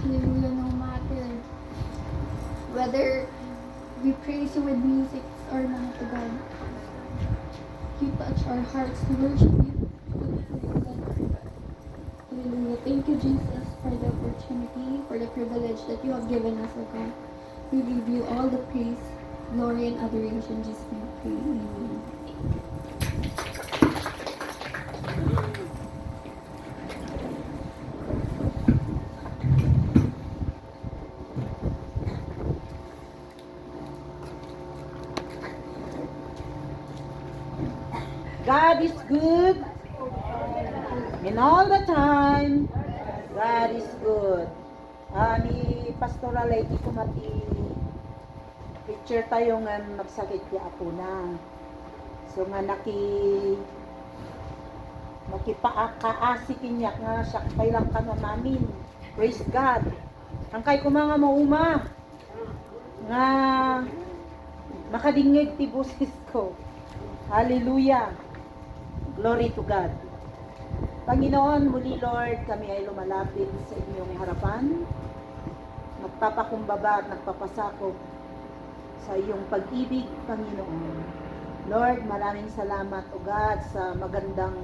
Hallelujah, no matter whether we praise you with music or not, to God, you touch our hearts to worship you. Hallelujah. Thank you, Jesus, for the opportunity, for the privilege that you have given us, O God. We give you all the praise, glory, and adoration. In Jesus' name, we pray. Amen. God is good, and all the time, God is good. Ni Pastoral Lady kumati picture tayo nga nagsakit kaya ako na. So nga makipaakaasi kinyak nga siya kailang kano namin. Praise God. Ang kay ko mga mauma nga makadingig ti boses ko. Hallelujah. Glory to God. Panginoon, muli Lord, kami ay lumalapit sa inyong harapan. Nagpapakumbaba at nagpapasakop sa iyong pag-ibig, Panginoon. Lord, maraming salamat, O God, sa magandang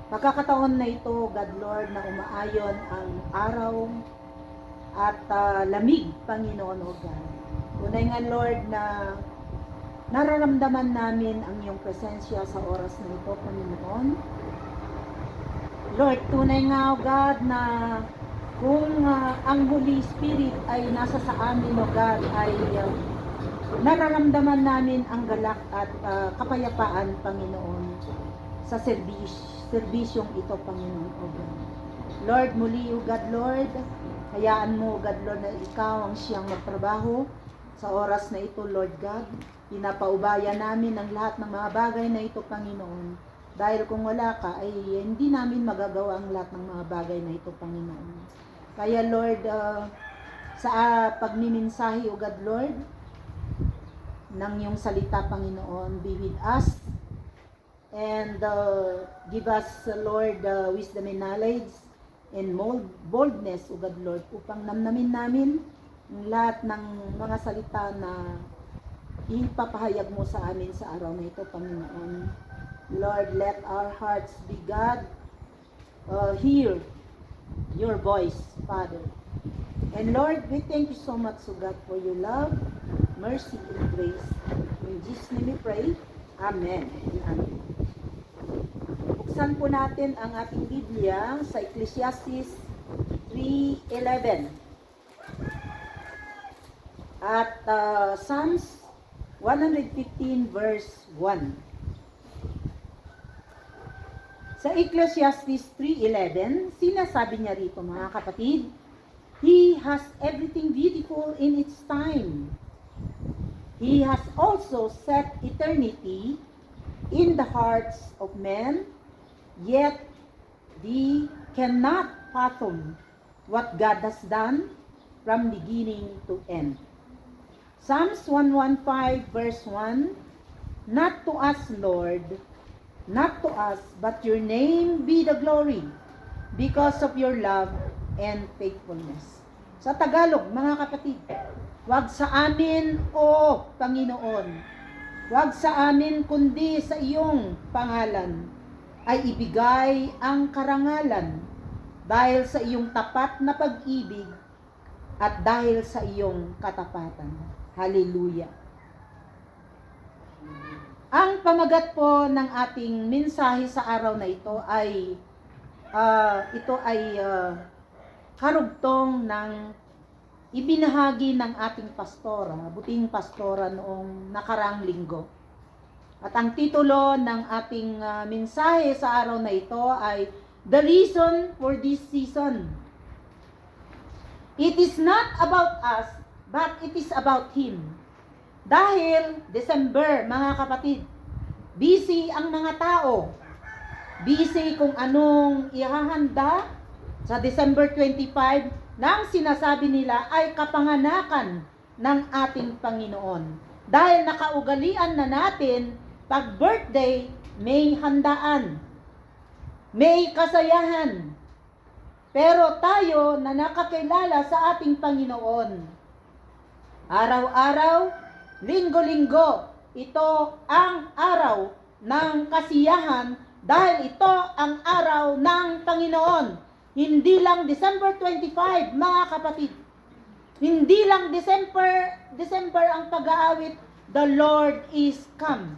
pagkakataon na ito, God Lord, na umaayon ang araw at lamig, Panginoon, O God. Tunay nga, Lord, na nararamdaman namin ang iyong presensya sa oras na ito, Panginoon. Lord, tunay nga, O God, na kung ang Holy Spirit ay nasa sa amin, O God, ay nararamdaman namin ang galak at kapayapaan, Panginoon, sa serbisyong ito, Panginoon, O God. Lord, muli, O God, Lord, hayaan mo, O God, Lord, na ikaw ang siyang magtrabaho sa oras na ito, Lord God. Pinapaubaya namin ang lahat ng mga bagay na ito, Panginoon. Dahil kung wala ka, ay hindi namin magagawa ang lahat ng mga bagay na ito, Panginoon. Kaya, Lord, sa pagmiminsahe, O God, Lord, ng iyong salita, Panginoon, be with us. And give us, Lord, wisdom and knowledge and boldness, O God, Lord, upang namnamin namin ang lahat ng mga salita na ipapahayag mo sa amin sa araw na ito, Panginoon. Lord, let our hearts be God, hear your voice, Father. And Lord, we thank you so much, O God, for your love, mercy, and grace. In Jesus' name we pray. Amen. Amen. Buksan po natin ang ating Biblia sa Ecclesiastes 3:11 at Psalms 115 verse 1. Sa Ecclesiastes 3:11, sinasabi niya rito, mga kapatid, He has everything beautiful in its time. He has also set eternity in the hearts of men, yet they cannot fathom what God has done from beginning to end. Psalms 115 verse 1, Not to us, Lord, not to us, but your name be the glory, because of your love and faithfulness. Sa Tagalog, mga kapatid, wag sa amin, O Panginoon, wag sa amin, kundi sa iyong pangalan, ay ibigay ang karangalan, dahil sa iyong tapat na pag-ibig, at dahil sa iyong katapatan. Hallelujah. Ang pamagat po ng ating mensahe sa araw na ito ay karugtong ng ibinahagi ng ating pastora, buting pastora noong nakaraang linggo. At ang titulo ng ating mensahe sa araw na ito ay The Reason for This Season. It is not about us, but it is about Him. Dahil December, mga kapatid, busy ang mga tao. Busy kung anong ihahanda sa December 25 nang sinasabi nila ay kapanganakan ng ating Panginoon. Dahil nakaugalian na natin, pag birthday, may handaan, may kasayahan, Pero tayo na nakakilala sa ating Panginoon, araw-araw, linggo-linggo, ito ang araw ng kasiyahan dahil ito ang araw ng Panginoon. Hindi lang December 25, mga kapatid. Hindi lang December ang pag-aawit, the Lord is come.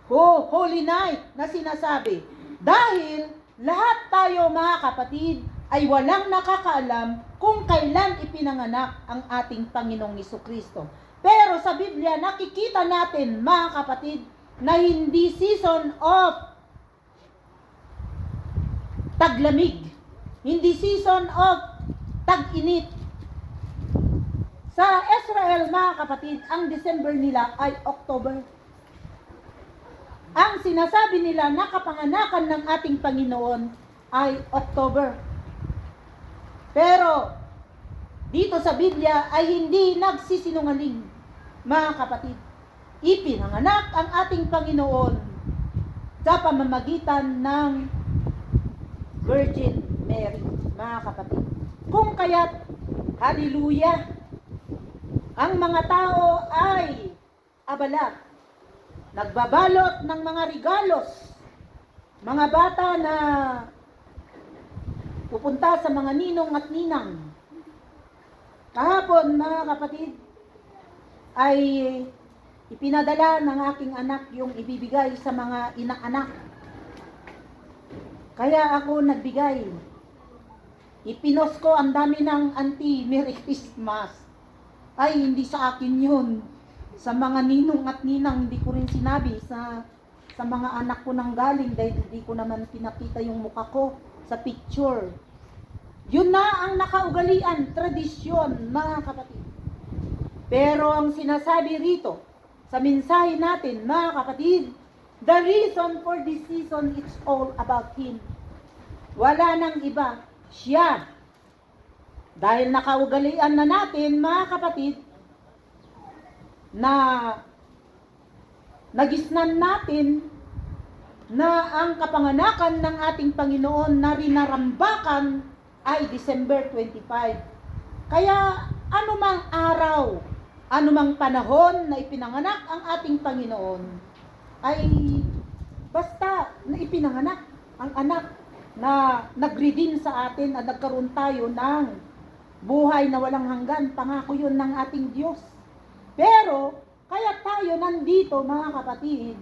Holy night na sinasabi. Dahil lahat tayo, mga kapatid, ay walang nakakaalam kung kailan ipinanganak ang ating Panginoong Jesucristo. Pero sa Biblia, nakikita natin, mga kapatid, na hindi season of taglamig. Hindi season of tag-init. Sa Israel, mga kapatid, ang December nila ay October. Ang sinasabi nila na kapanganakan ng ating Panginoon ay October. Pero dito sa Biblia ay hindi nagsisinungaling, mga kapatid. Ipinanganak ang ating Panginoon sa pamamagitan ng Virgin Mary, mga kapatid. Kung kaya't, hallelujah, ang mga tao ay abala, nagbabalot ng mga regalos, mga bata na pupunta sa mga ninong at ninang. Kahapon, mga kapatid, ay ipinadala ng aking anak yung ibibigay sa mga inaanak. Kaya ako nagbigay. Ipinos ko ang dami ng auntie, Merry Christmas. Ay, hindi sa akin yun. Sa mga ninong at ninang, hindi ko rin sinabi. Sa mga anak ko nang galing, dahil hindi ko naman pinakita yung mukha ko sa picture. Yun na ang nakaugalian, tradisyon, mga kapatid. Pero ang sinasabi rito, sa mensahe natin, mga kapatid, the reason for this season, it's all about Him. Wala nang iba, siya. Dahil nakaugalian na natin, mga kapatid, na nagisnan natin na ang kapanganakan ng ating Panginoon na rinarambakan ay December 25. Kaya anumang araw, anumang panahon na ipinanganak ang ating Panginoon, ay basta na ipinanganak ang anak na nag-redeem sa atin at nagkaroon tayo ng buhay na walang hanggan. Pangako yun ng ating Diyos. Pero, kaya tayo nandito, mga kapatid,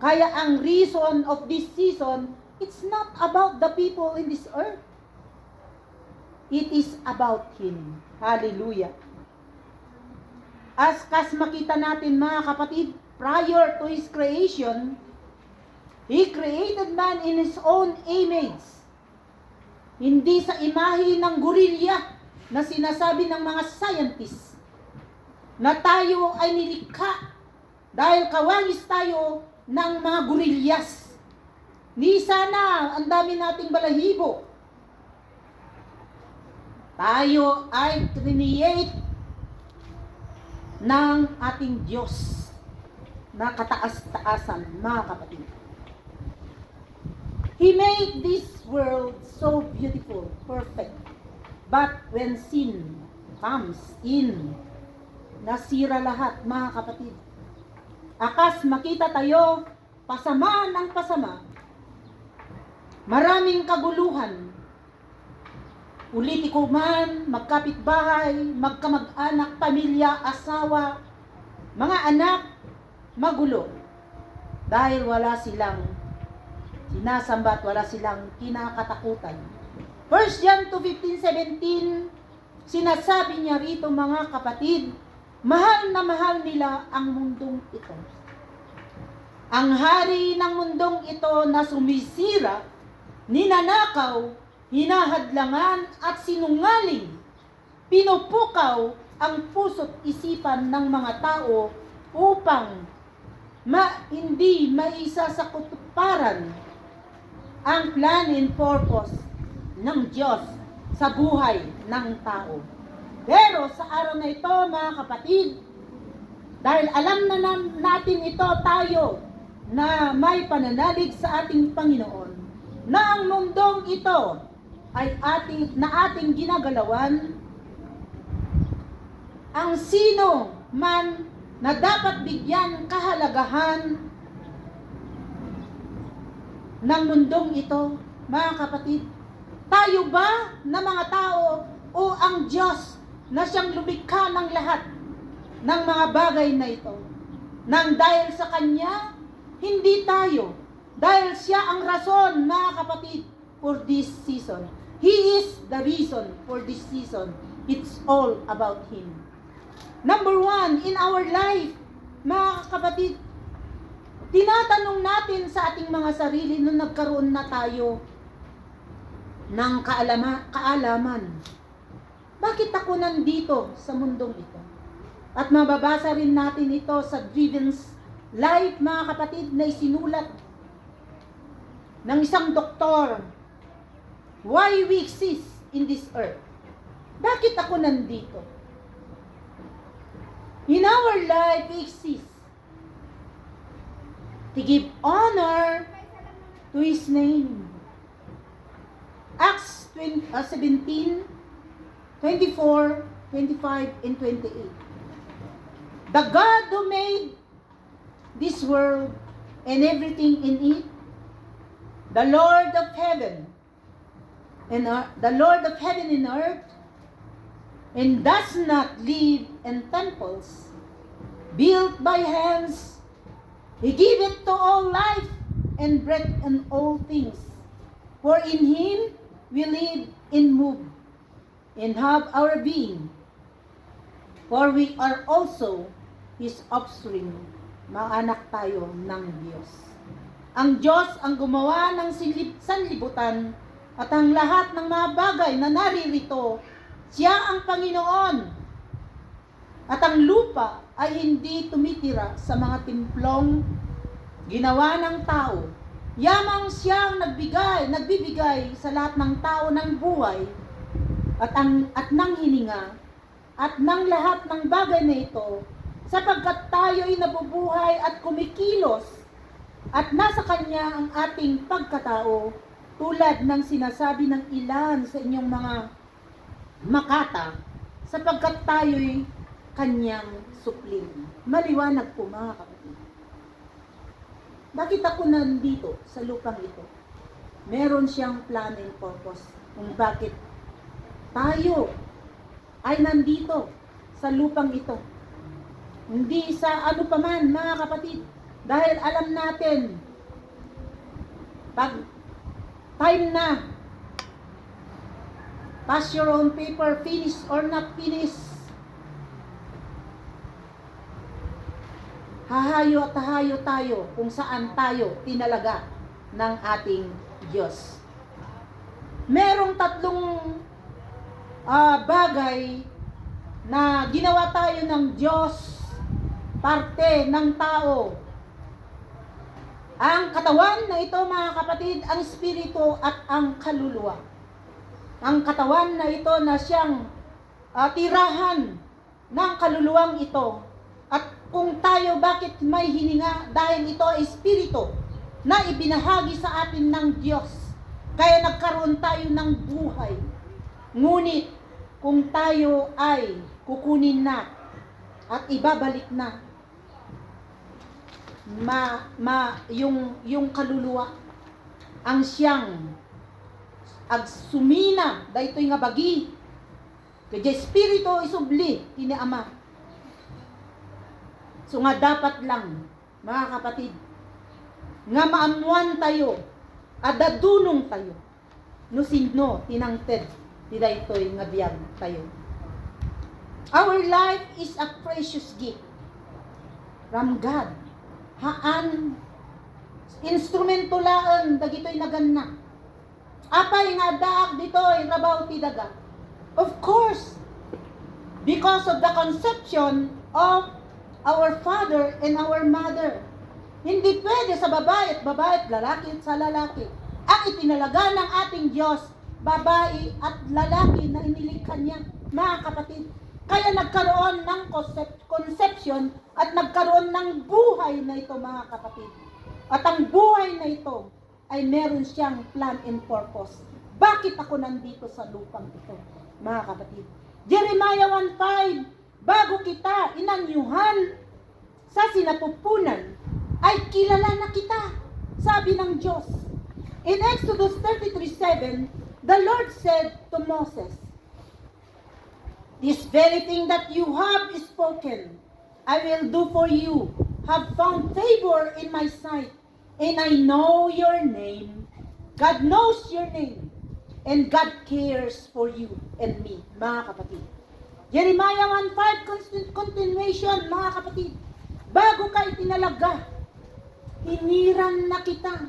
kaya ang reason of this season, it's not about the people in this earth. It is about Him. Hallelujah. As makita natin, mga kapatid, prior to His creation, He created man in His own image. Hindi sa imahe ng gorilya na sinasabi ng mga scientists na tayo ay nilikha dahil kawangis tayo ng mga gorilyas. Ni sana ang dami nating balahibo. Tayo ay create ng ating Diyos na kataas-taasan, mga kapatid. He made this world so beautiful, perfect. But when sin comes in, nasira lahat, mga kapatid. Akas makita tayo, pasama ng pasama. Maraming kaguluhan. Politiko man, magkapitbahay, magkamag-anak, pamilya, asawa, mga anak, magulo. Dahil wala silang sinasamba at wala silang kinakatakutan. 1 John 2:15-17, sinasabi niya rito, mga kapatid, mahal na mahal nila ang mundong ito. Ang hari ng mundong ito na sumisira, ninanakaw, hinahadlangan at sinungaling, pinupukaw ang puso't isipan ng mga tao upang hindi maisa sa kutuparan ang plan and purpose ng Diyos sa buhay ng tao. Pero sa araw na ito, mga kapatid, dahil alam na natin ito, tayo na may pananalig sa ating Panginoon, na ang mundong ito ay ating ginagalawan, ang sino man na dapat bigyan kahalagahan ng mundong ito, mga kapatid, tayo ba na mga tao o ang Diyos na siyang lumikha ng lahat ng mga bagay na ito? Nang dahil sa Kanya, hindi tayo. Dahil siya ang rason, mga kapatid, for this season. He is the reason for this season. It's all about Him. Number one, in our life, mga kapatid, tinatanong natin sa ating mga sarili nung nagkaroon na tayo ng kaalaman. Bakit ako nandito sa mundong ito? At mababasa rin natin ito sa Driven's Life, mga kapatid, na isinulat ng isang doktor. Why we exist in this earth? Bakit ako nandito? In our life, we exist to give honor to His name. Acts 17, 24, 25, and 28. The God who made this world and everything in it, the Lord of heaven and earth, and does not live in temples built by hands. He giveth to all life and breath and all things. For in Him we live and move and have our being. For we are also His offspring. Mga anak tayo ng Diyos. Ang Diyos ang gumawa ng sanlibutan at ang lahat ng mga bagay na naririto. Siya ang Panginoon. At ang lupa ay hindi tumitira sa mga templong ginawa ng tao. Yamang siyang nagbibigay sa lahat ng tao ng buhay at ng hininga at ng lahat ng bagay na ito, sapagkat tayo'y nabubuhay at kumikilos at nasa Kanya ang ating pagkatao, tulad ng sinasabi ng ilan sa inyong mga makata, sapagkat tayo'y Kanyang supling. Maliwanag po, mga kapatid. Bakit ako nandito sa lupang ito? Meron siyang plan and purpose kung bakit tayo ay nandito sa lupang ito. Hindi sa ano paman, mga kapatid. Dahil alam natin, pag time na, pass your own paper, finish or not finish, hahayo at hahayo tayo kung saan tayo tinalaga ng ating Diyos. Merong tatlong bagay na ginawa tayo ng Diyos, parte ng tao. Ang katawan na ito, mga kapatid, ang espiritu at ang kaluluwa. Ang katawan na ito na siyang tirahan ng kaluluwang ito. At kung tayo bakit may hininga, dahil ito ay espiritu na ibinahagi sa atin ng Diyos. Kaya nagkaroon tayo ng buhay. Ngunit kung tayo ay kukunin na at ibabalik na, yung kaluluwa ang siyang agsumina daytoy nga bagi kaya espiritu isubli kini Ama. So nga dapat lang, mga kapatid, nga maamuan tayo adadunong tayo no sino tinangted di daytoy nga biyag tayo. Our life is a precious gift from God. Haan instrumento laan dagitoy naganna. Apay nga daak ditoy rabaw ti daga. Of course, because of the conception of our father and our mother. Hindi pwede sa babae at lalaki at sa lalaki. Ang itinalaga ng ating Diyos, babae at lalaki na inilikha niya, mga kapatid. Kaya nagkaroon ng conception at nagkaroon ng buhay na ito, mga kapatid. At ang buhay na ito ay meron siyang plan and purpose. Bakit ako nandito sa lupang ito, mga kapatid? Jeremiah 1:5, bago kita inanyuhan sa sinapupunan, ay kilala na kita, sabi ng Diyos. In Exodus 33:7, the Lord said to Moses, this very thing that you have spoken, I will do for you, have found favor in my sight, and I know your name. God knows your name, and God cares for you and me, mga kapatid. Jeremiah 1:5, continuation, mga kapatid. Bago ka itinalaga, hiniran na kita.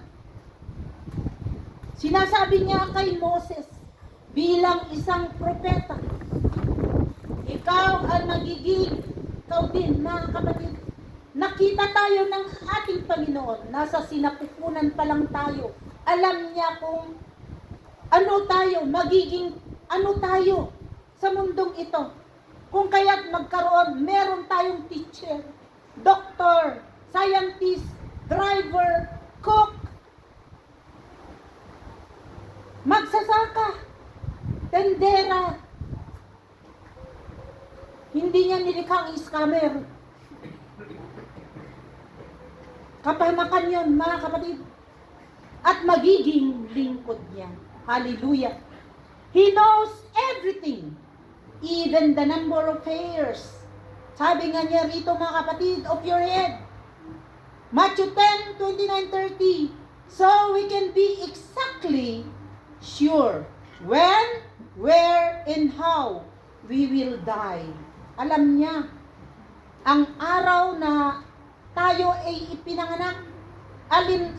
Sinasabi niya kay Moses, bilang isang propeta, ikaw ang magiging, ikaw din, mga kapatid. Nakita tayo ng ating Panginoon, nasa sinapupunan pa lang tayo. Alam niya kung ano tayo, magiging ano tayo sa mundong ito. Kung kaya't magkaroon, meron tayong teacher, doctor, scientist, driver, cook, magsasaka, tendera. Hindi niya nilikhang scammer. Kapahamakan yun, mga kapatid. At magiging lingkod niya. Hallelujah. He knows everything. Even the number of hairs. Sabi nga niya rito, mga kapatid, of your head. Matthew 10:29-30. So we can be exactly sure when, where, and how we will die. Alam niya, ang araw na tayo ay ipinanganak,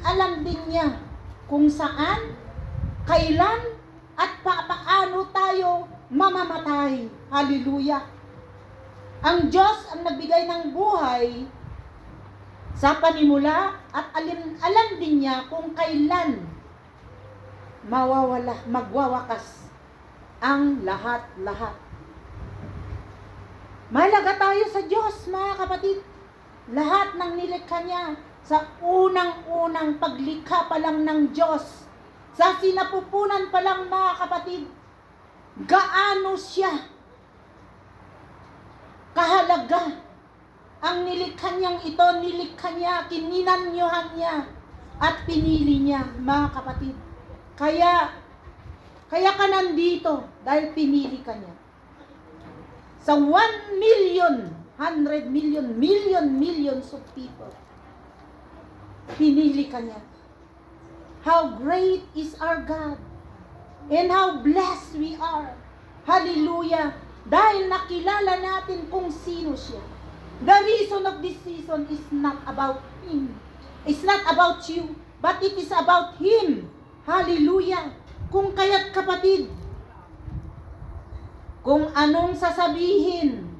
alam din niya kung saan, kailan, at paano tayo mamamatay. Hallelujah. Ang Diyos ang nagbigay ng buhay sa panimula at alam din niya kung kailan magwawakas ang lahat-lahat. Mahalaga tayo sa Diyos, mga kapatid. Lahat ng nilikha niya sa unang-unang paglikha pa lang ng Diyos, sa sinapupunan pa lang, mga kapatid, gaano siya kahalaga. Ang nilikha niyang ito, nilikha niya, kininanyuhan niya, at pinili niya, mga kapatid. Kaya ka nandito dahil pinili ka niya. Sa 1 million, 100 million, millions of people, pinili ka niya. How great is our God, and how blessed we are. Hallelujah. Dahil nakilala natin kung sino siya. The reason of this season is not about Him. It's not about you, but it is about Him. Hallelujah. Kung kaya't kapatid, kung anong sasabihin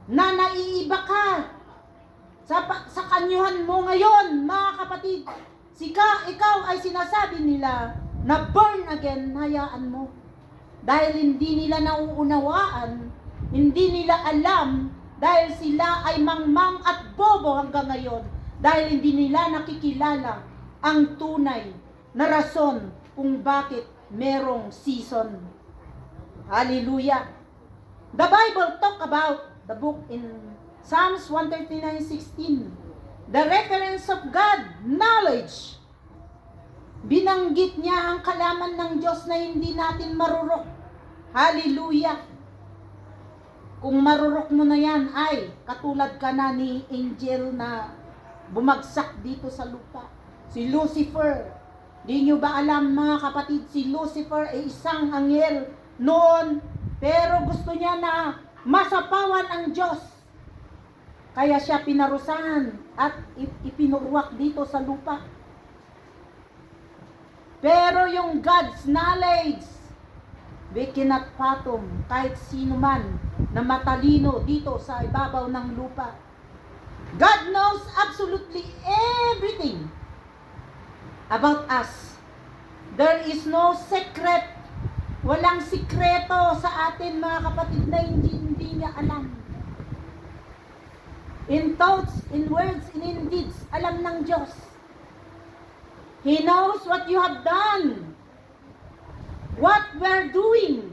na naiiba ka sa kanyuhan mo ngayon, mga kapatid, ikaw ay sinasabi nila na born again, hayaan mo. Dahil hindi nila nauunawaan, hindi nila alam, dahil sila ay mangmang at bobo hanggang ngayon, dahil hindi nila nakikilala ang tunay na rason kung bakit merong season. Hallelujah. The Bible talk about the book in Psalms 139:16. The reference of God, knowledge. Binanggit niya ang kalaman ng Diyos na hindi natin marurok. Hallelujah. Kung marurok mo na yan, ay katulad ka na ni angel na bumagsak dito sa lupa. Si Lucifer. Di nyo ba alam, mga kapatid, si Lucifer ay isang anghel noon, pero gusto niya na masapawan ang Diyos. Kaya siya pinarusahan at ipinuruwak dito sa lupa. Pero yung God's knowledge, we cannot fathom kahit sino man na matalino dito sa ibabaw ng lupa. God knows absolutely everything about us. There is no secret. Walang sikreto sa atin, mga kapatid, na hindi niya alam. In thoughts, in words, in deeds, alam ng Diyos. He knows what you have done. what we're doing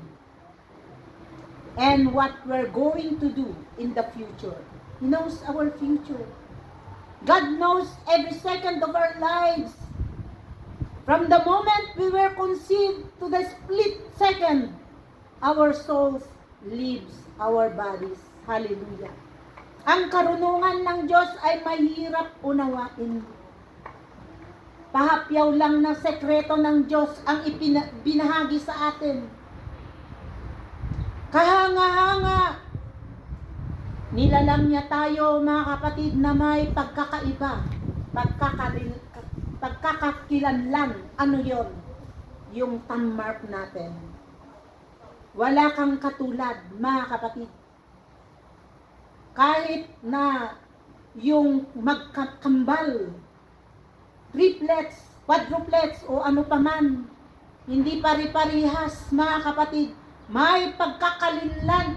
and what we're going to do in the future. He knows our future. God knows every second of our lives. From the moment we were conceived to the split second, our souls leaves our bodies. Hallelujah. Ang karunungan ng Diyos ay mahirap unawain. Pahapyaw lang na sekreto ng Diyos ang binahagi sa atin. Kahanga-hanga, nilalang niya tayo, mga kapatid, na may pagkakaiba, pagkakakilanlan. Ano yon? Yung thumb mark natin. Wala kang katulad, mga kapatid. Kahit na yung magkakambal, triplets, quadruplets, o ano paman, hindi pari-parihas, mga kapatid. May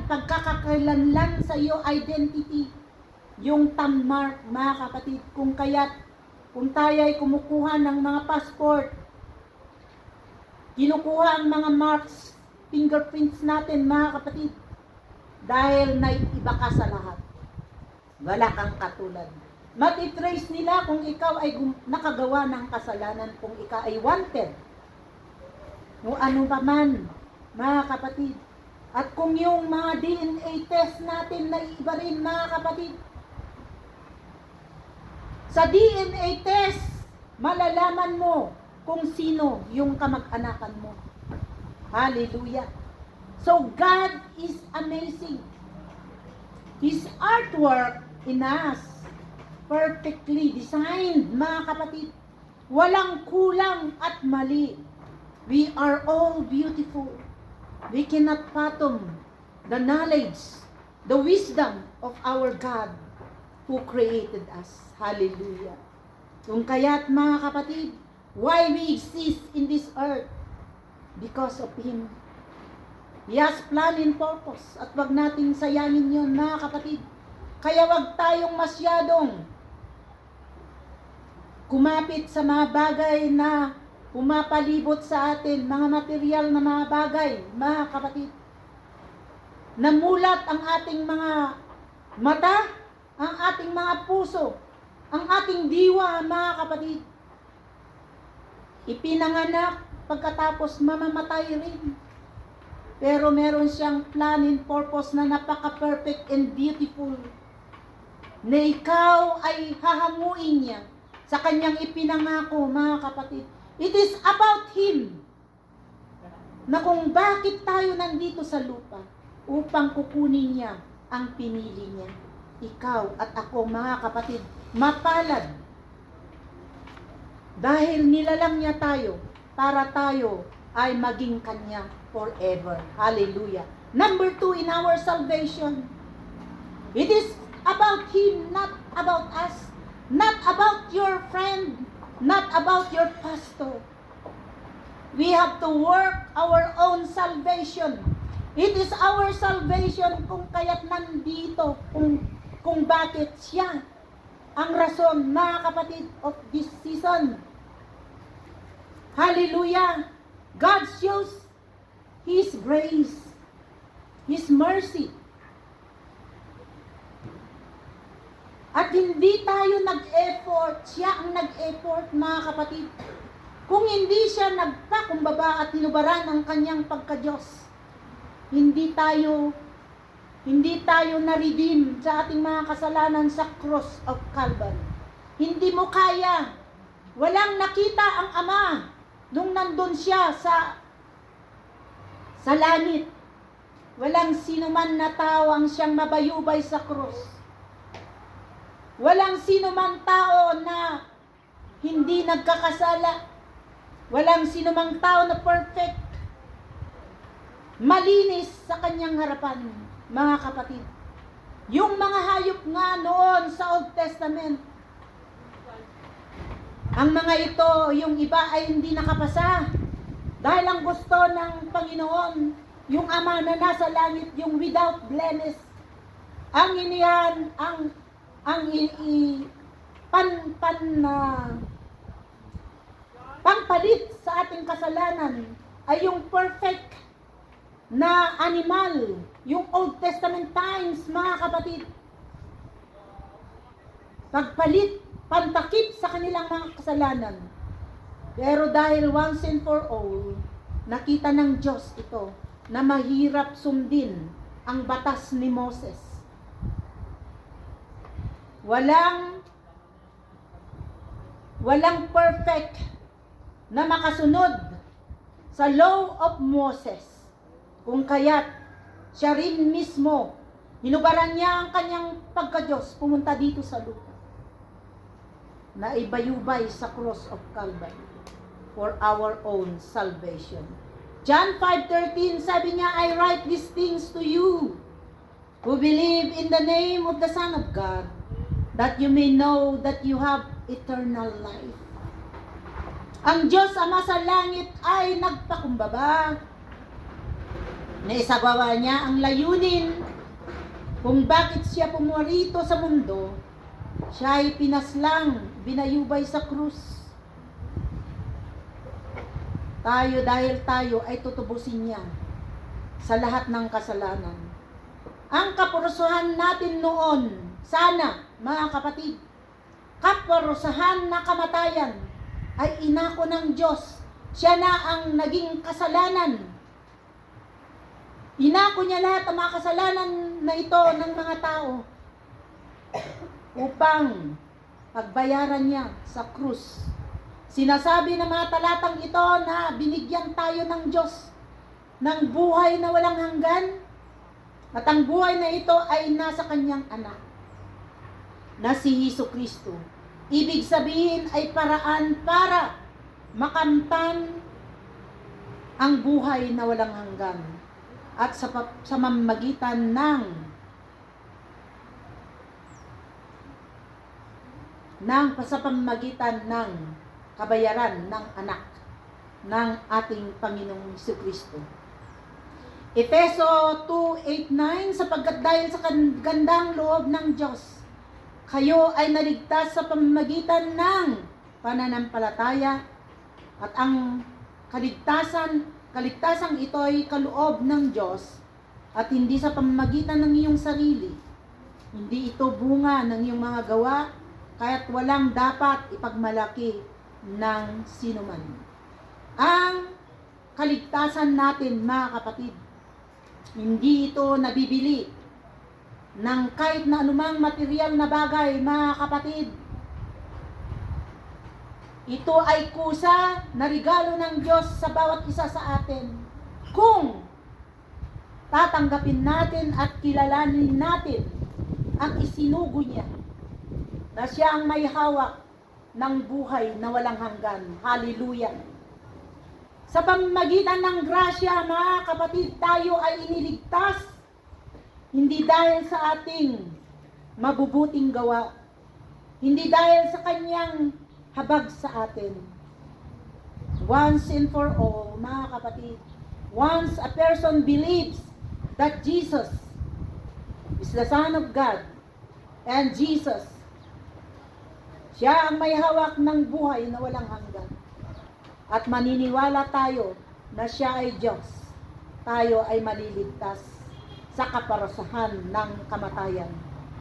pagkakakilanlan sa iyo identity, yung thumb mark, mga kapatid. Kung tayo ay kumukuha ng mga passport, kinukuha ang mga marks, fingerprints natin, mga kapatid, dahil naiiba ka sa lahat. Wala kang katulad. Matitrace nila kung ikaw ay nakagawa ng kasalanan, kung ikaw ay wanted, o ano pa man, mga kapatid. At kung yung mga DNA test natin na iba rin, mga kapatid, sa DNA test, malalaman mo kung sino yung kamag-anakan mo. Hallelujah. So God is amazing. His artwork in us, perfectly designed, mga kapatid. Walang kulang at mali. We are all beautiful. We cannot fathom the knowledge, the wisdom of our God who created us. Hallelujah. Kung kaya't, mga kapatid, why we exist in this earth? Because of Him. He has plan and purpose. At wag nating sayangin yun, mga kapatid. Kaya wag tayong masyadong kumapit sa mga bagay na pumapalibot sa atin, mga material na mga bagay, mga kapatid. Namulat ang ating mga mata, ang ating mga puso, ang ating diwa, mga kapatid. Ipinanganak, pagkatapos mamamatay rin. Pero meron siyang plan and purpose na napaka-perfect and beautiful, na ikaw ay hahanguin niya sa kanyang ipinangako, mga kapatid. It is about Him, na kung bakit tayo nandito sa lupa, upang kukunin niya ang pinili niya. Ikaw at ako, mga kapatid, mapalad. Dahil nilalang niya tayo, para tayo ay maging kanya forever. Hallelujah. Number 2, in our salvation, it is about Him, not about us, not about your friend, not about your pastor. We have to work our own salvation. It is our salvation kung kaya't nandito, kung bakit siya ang rason, mga kapatid, of this season. Hallelujah. God shows His grace, His mercy. At hindi tayo nag-effort, siya ang nag-effort, mga kapatid. Kung hindi siya nagpakumbaba at hinubaran ang kanyang pagka-Diyos, hindi tayo na-redeem sa ating mga kasalanan sa cross of Calvary. Hindi mo kaya. Walang nakita ang Ama nung nandun siya sa langit. Walang sinuman na tao ang siyang mabayubay sa cross. Walang sino man tao na hindi nagkakasala. Walang sino mang tao na perfect. Malinis sa kanyang harapan, mga kapatid. Yung mga hayop nga noon sa Old Testament, ang mga ito, yung iba ay hindi nakapasa. Dahil ang gusto ng Panginoon, yung Ama na nasa langit, yung without blemish, ang iniyan, pangpalit sa ating kasalanan ay yung perfect na animal, yung Old Testament times, mga kapatid. Pagpalit, pantakip sa kanilang mga kasalanan. Pero dahil once and for all, nakita ng Diyos ito na mahirap sundin ang batas ni Moses. Walang perfect na makasunod sa law of Moses. Kung kaya't siya rin mismo, hinubaran niya ang kanyang pagka-Diyos, pumunta dito sa lupa na ibayubay sa cross of Calvary for our own salvation. John 5:13, sabi niya, I write these things to you who believe in the name of the Son of God, that you may know that you have eternal life. Ang Diyos Ama sa langit ay nagpakumbaba. Naisagawa niya ang layunin kung bakit siya pumarito sa mundo. Siya ay pinaslang, binayubay sa krus. Dahil tayo ay tutubusin niya sa lahat ng kasalanan. Ang kaparusahan natin noon, sana, mga kapatid, kaparusahan na kamatayan, ay inako ng Diyos. Siya na ang naging kasalanan. Inako niya lahat ang mga kasalanan na ito ng mga tao upang pagbayaran niya sa krus. Sinasabi ng mga talatang ito na binigyan tayo ng Diyos ng buhay na walang hanggan, at ang buhay na ito ay nasa kanyang anak na si Jesucristo. Ibig sabihin ay paraan para makamtan ang buhay na walang hanggan, at sa pamamagitan sa pamamagitan ng kabayaran ng anak ng ating Panginoong Jesucristo. Efeso 2:8-9, sapagkat dahil sa gandang loob ng Diyos, kayo ay naligtas sa pamamagitan ng pananampalataya, at ang kaligtasang ito ay kaloob ng Diyos at hindi sa pamamagitan ng iyong sarili. Hindi ito bunga ng iyong mga gawa, kaya't walang dapat ipagmalaki ng sinuman. Ang kaligtasan natin, mga kapatid, hindi ito nabibili ng kahit na anumang material na bagay, mga kapatid. Ito ay kusa na regalo ng Diyos sa bawat isa sa atin. Kung tatanggapin natin at kilalanin natin ang isinugo niya, na siya ang may hawak ng buhay na walang hanggan. Hallelujah! Sa pamamagitan ng grasya, mga kapatid, tayo ay iniligtas, hindi dahil sa ating mabubuting gawa, hindi dahil sa kanyang habag sa atin. Once and for all, mga kapatid, once a person believes that Jesus is the Son of God, and Jesus, siya ang may hawak ng buhay na walang hanggan, at maniniwala tayo na siya ay Diyos, tayo ay maliligtas sa kaparusahan ng kamatayan.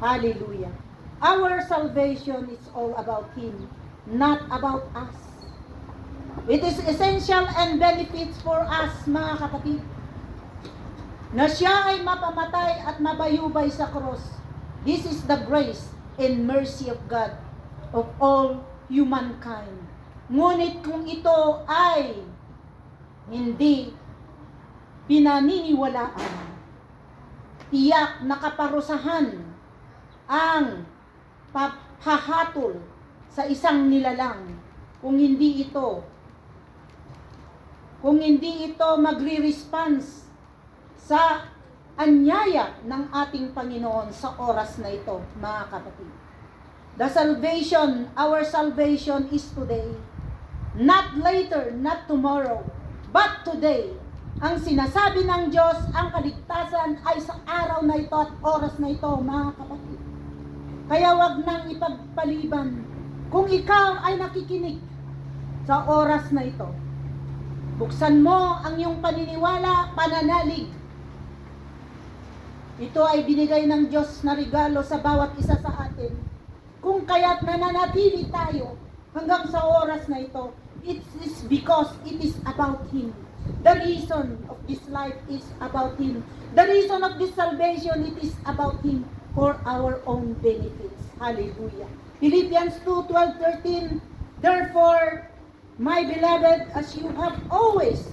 Hallelujah! Our salvation is all about Him, not about us. It is essential and benefits for us, mga kapatid, na siya ay mapamatay at mabayubay sa cross. This is the grace and mercy of God of all humankind. Ngunit kung ito ay hindi pinaniniwalaan, tiyak na kaparusahan ang hahatol sa isang nilalang kung hindi ito magre-response sa anyaya ng ating Panginoon sa oras na ito, mga kapatid. Our salvation is today. Not later, not tomorrow, but today. Ang sinasabi ng Diyos, ang kaligtasan ay sa araw na ito at oras na ito, mga kapatid. Kaya wag nang ipagpaliban kung ikaw ay nakikinig sa oras na ito. Buksan mo ang iyong paniniwala, pananalig. Ito ay binigay ng Diyos na regalo sa bawat isa sa atin. Kung kaya't nananatili tayo hanggang sa oras na ito, it is because it is about Him. The reason of this life is about Him. The reason of this salvation, it is about Him for our own benefits. Hallelujah. Philippians 2:12-13, therefore, my beloved, as you have always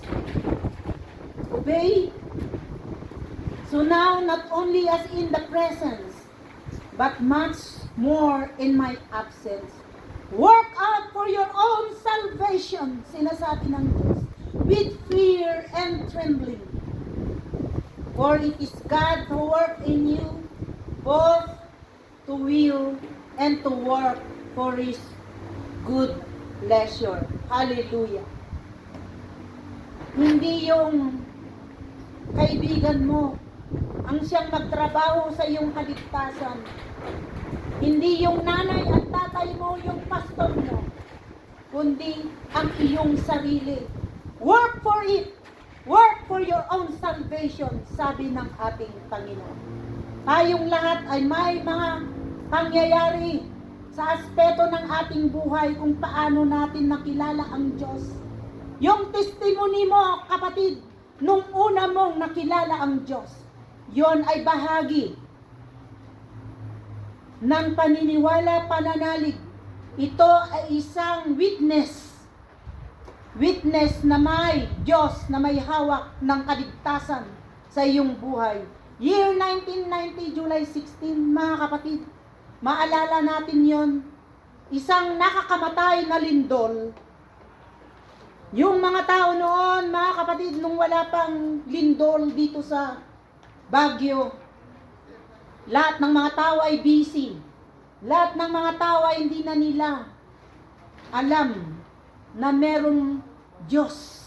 obeyed, so now not only as in the presence, but much more in my absence, work out for your own salvation, sinasabi ng Diyos, with fear and trembling. For it is God who works in you, both to will and to work for His good pleasure. Hallelujah. Hindi yung kaibigan mo ang siyang magtrabaho sa iyong kaligtasan. Hindi yung nanay at tatay mo, yung pastor mo, kundi ang iyong sarili. Work for it. Work for your own salvation, sabi ng ating Panginoon. Tayong lahat ay may mga pangyayari sa aspeto ng ating buhay kung paano natin nakilala ang Diyos. Yung testimony mo, kapatid, nung una mong nakilala ang Diyos, yon ay bahagi ng paniniwala, pananalig. Ito ay isang witness na may Diyos na may hawak ng kaligtasan sa iyong buhay. Year 1990, July 16, mga kapatid, maalala natin yon, isang nakakamatay na lindol. Yung mga tao noon, mga kapatid, nung wala pang lindol dito sa Baguio, lahat ng mga tao ay busy. Lahat ng mga tao ay hindi na nila alam na merong Diyos.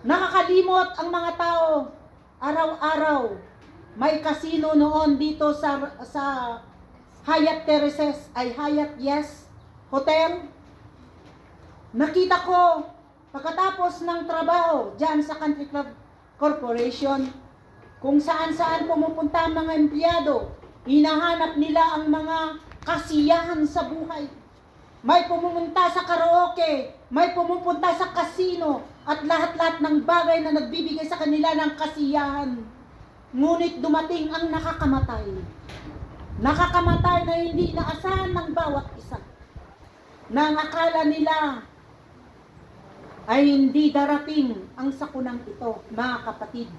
Nakakalimot ang mga tao. Araw-araw, may kasino noon dito sa Hyatt Terraces, ay Hyatt Yes Hotel. Nakita ko, pagkatapos ng trabaho, dyan sa Country Club Corporation, kung saan-saan pumupunta ang mga empleyado, hinahanap nila ang mga kasiyahan sa buhay. May pumupunta sa karaoke, may pumupunta sa kasino, at lahat-lahat ng bagay na nagbibigay sa kanila ng kasiyahan. Ngunit dumating ang nakakamatay. Nakakamatay na hindi naasahan ng bawat isa. Nang akala nila ay hindi darating ang sakunang ito, mga kapatid.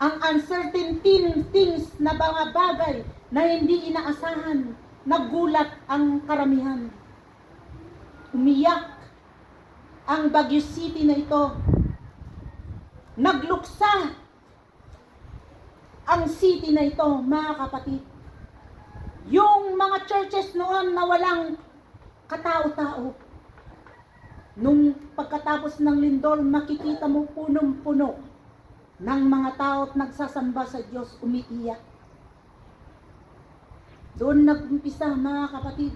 Ang uncertain things na mga bagay na hindi inaasahan, nagulat ang karamihan. Umiyak ang Baguio City na ito. Nagluksa ang city na ito, mga kapatid. Yung mga churches noon na walang katao-tao, nung pagkatapos ng lindol, makikita mo punong-puno ng mga tao at nagsasamba sa Diyos, umiiyak. Doon nag-umpisa, mga kapatid.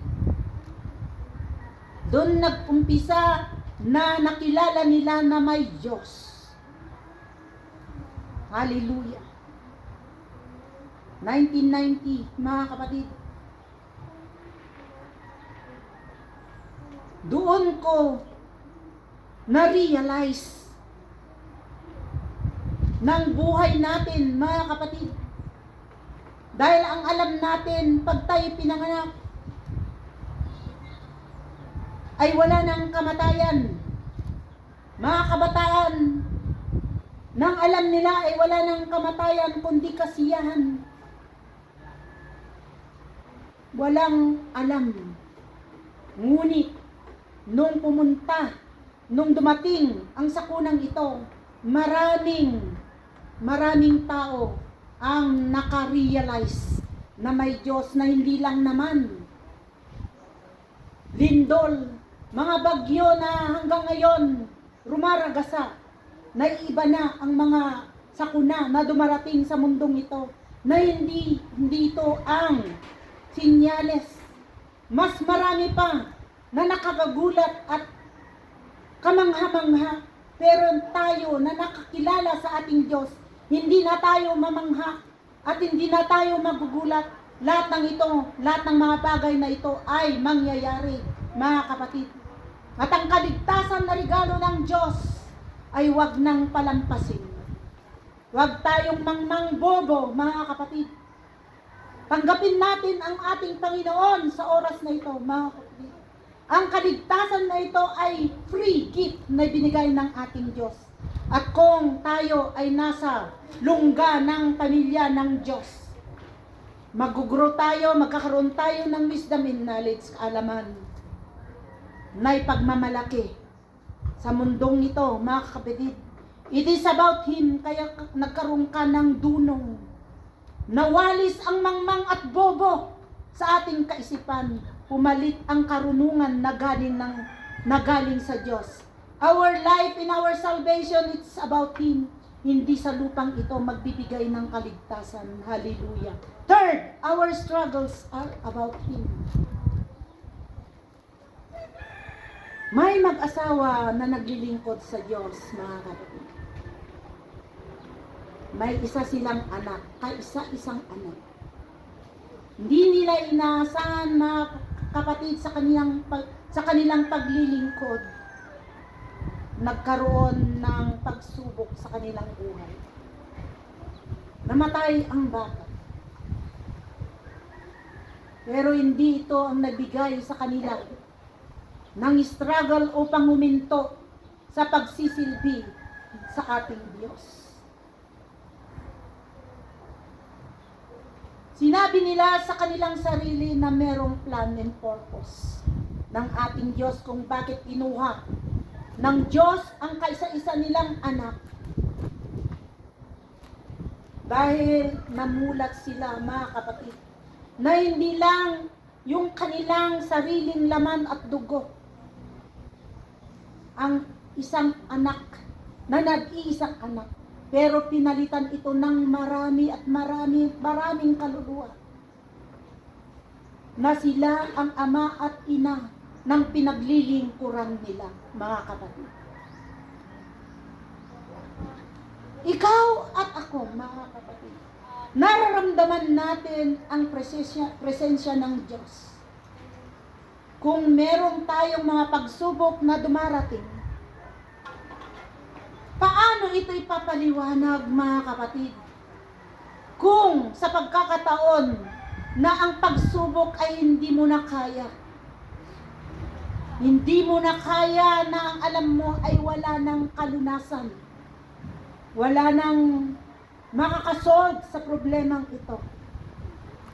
Doon nag-umpisa na nakilala nila na may Diyos. Hallelujah. 1990, mga kapatid. Doon ko na-realize ng buhay natin, mga kapatid. Dahil ang alam natin, pag tayo pinanganak, ay wala ng kamatayan. Mga kabataan, nang alam nila ay wala ng kamatayan, kundi kasiyahan. Walang alam. Ngunit, nung dumating ang sakunang ito, maraming tao ang nakarealize na may Diyos, na hindi lang naman lindol, mga bagyo na hanggang ngayon rumaragasa, naiiba na ang mga sakuna na dumarating sa mundong ito, na hindi ito ang sinyales. Mas marami pa na nakakagulat at kamangha-mangha Pero tayo na nakakilala sa ating Diyos, hindi na tayo mamangha at hindi na tayo magugulat. Lahat ng ito, lahat ng mga bagay na ito ay mangyayari, mga kapatid. At ang kaligtasan na regalo ng Diyos ay wag nang palampasin. Wag tayong mangmangbobo, mga kapatid. Tanggapin natin ang ating Panginoon sa oras na ito, mga kapatid. Ang kaligtasan na ito ay free gift na binigay ng ating Diyos. At kung tayo ay nasa lungga ng pamilya ng Diyos, magugro tayo, magkakaroon tayo ng wisdom and knowledge, kaalaman, na ipagmamalaki sa mundong ito, mga kapatid. It is about Him, kaya nagkaroon ka ng dunong. Nawalis ang mangmang at bobo sa ating kaisipan. Pumalit ang karunungan na galing sa Diyos. Our life in our salvation, it's about Him. Hindi sa lupang ito magbibigay ng kaligtasan. Hallelujah. Third, our struggles are about Him. May mag-asawa na naglilingkod sa Diyos, mga kapatid. May isa silang anak, isa-isang anak. Hindi nila inaasahan, mga kapatid, sa kanilang paglilingkod, nagkaroon ng pagsubok sa kanilang buhay. Namatay ang bata. Pero hindi ito ang nabigay sa kanila ng struggle upang huminto sa pagsisilbi sa ating Diyos. Sinabi nila sa kanilang sarili na merong plan and purpose ng ating Diyos kung bakit kinuha ng Diyos ang kaisa-isa nilang anak. Dahil namulat sila, mga kapatid, na hindi lang yung kanilang sariling laman at dugo ang isang anak, na nag-iisang anak, pero pinalitan ito ng marami at maraming kaluluwa, na sila ang ama at ina ng pinaglilingkuran nila, mga kapatid. Ikaw at ako, mga kapatid, nararamdaman natin ang presensya ng Diyos. Kung meron tayong mga pagsubok na dumarating, paano ito ipapaliwanag, mga kapatid? Kung sa pagkakataon na ang pagsubok ay hindi mo na kaya. Hindi mo na kaya, na ang alam mo ay wala ng kalunasan. Wala nang makakasolve sa problemang ito.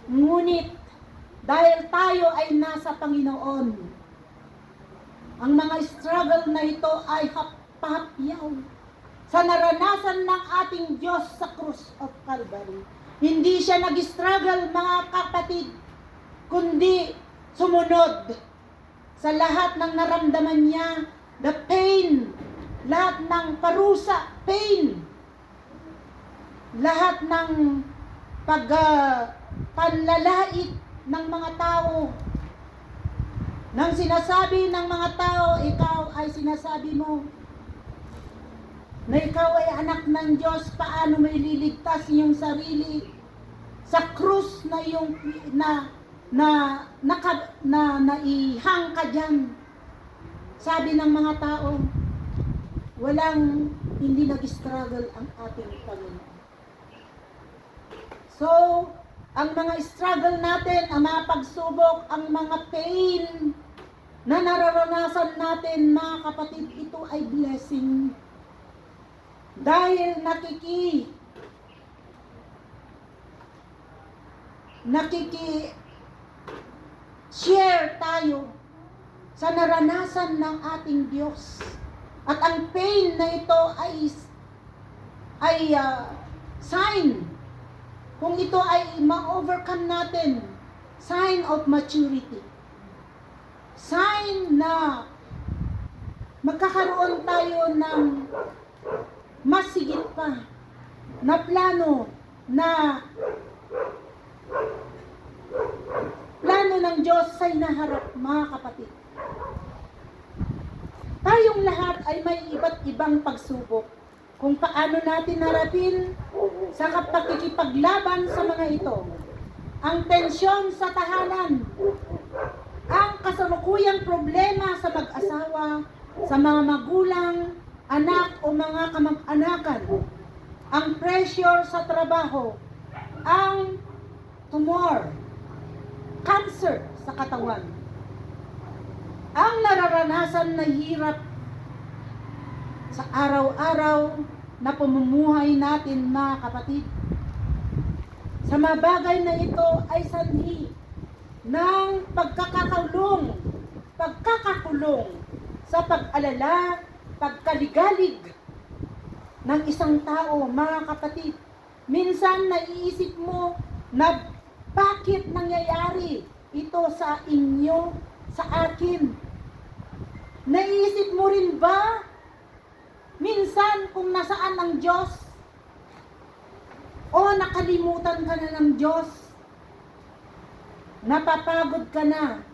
Ngunit, dahil tayo ay nasa Panginoon, ang mga struggle na ito ay hapyaw sa naranasan ng ating Diyos sa Cross of Calvary. Hindi siya nag-struggle, mga kapatid, kundi sumunod sa lahat ng naramdaman niya, the pain, lahat ng parusa, pain, lahat ng panlalait ng mga tao, nang sinasabi ng mga tao, ikaw ay sinasabi mo na ikaw ay anak ng Diyos, paano may liligtas iyong sarili sa krus na iyong naihang ka dyan. Sabi ng mga tao, hindi nag-struggle ang ating Panginoon. So, ang mga struggle natin, ang mga pagsubok, ang mga pain na nararanasan natin, mga kapatid, ito ay blessing. Dahil share tayo sa naranasan ng ating Diyos. At ang pain na ito ay sign. Kung ito ay ma-overcome natin, sign of maturity. Sign na magkakaroon tayo ng mas higit pa na plano ng Diyos sa hinaharap, mga kapatid. Tayong Tayong lahat ay may iba't ibang pagsubok. Kung paano natin harapin sa pakikipaglaban sa mga ito. Ang tensyon sa tahanan, ang kasalukuyang problema sa mag-asawa, sa mga magulang, anak o mga kamag-anakan, ang pressure sa trabaho, ang tumor, cancer sa katawan, ang nararanasan na hirap sa araw-araw na pamumuhay natin, mga kapatid. Sa mga bagay na ito ay sanhi ng pagkakakulong sa pag-alala, pagkaligalig ng isang tao, mga kapatid. Minsan naiisip mo na bakit nangyayari ito sa inyo, sa akin. Naiisip mo rin ba minsan kung nasaan ang Diyos? O nakalimutan ka na ng Diyos? Napapagod ka na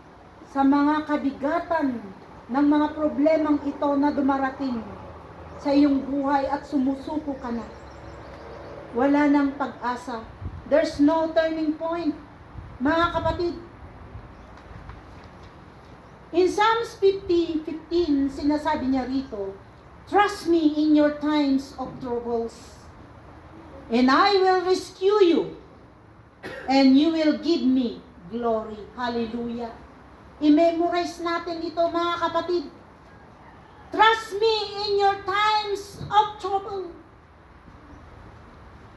sa mga kabigatan ng mga problemang ito na dumarating sa iyong buhay at sumusuko ka na. Wala nang pag-asa. There's no turning point. Mga kapatid, in Psalms 50:15, sinasabi niya rito, "Trust me in your times of troubles, and I will rescue you, and you will give me glory." Hallelujah. I-memorize natin ito, mga kapatid. Trust me in your times of trouble.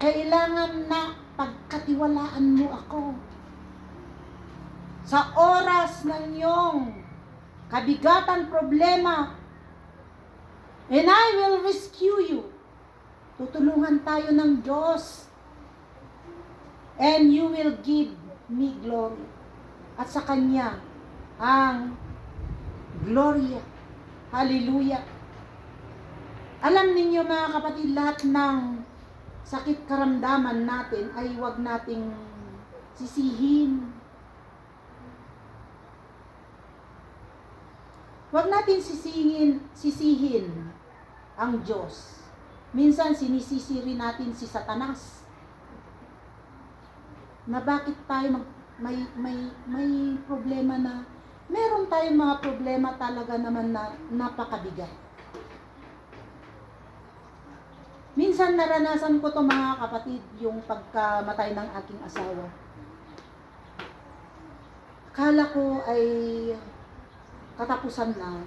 Kailangan na pagkatiwalaan mo ako. Sa oras ng iyong kabigatan, problema, and I will rescue you. Tutulungan tayo ng Diyos. And you will give me glory. At sa Kanya, ang gloria. Hallelujah. Alam ninyo, mga kapatid, lahat ng sakit karamdaman natin ay huwag nating sisihin. Huwag natin sisihin ang Diyos. Minsan sinisisi rin natin si Satanas. Na bakit tayo may problema na meron tayong mga problema talaga naman na napakabigat. Minsan naranasan ko to, mga kapatid, yung pagkamatay ng aking asawa. Akala ko ay katapusan na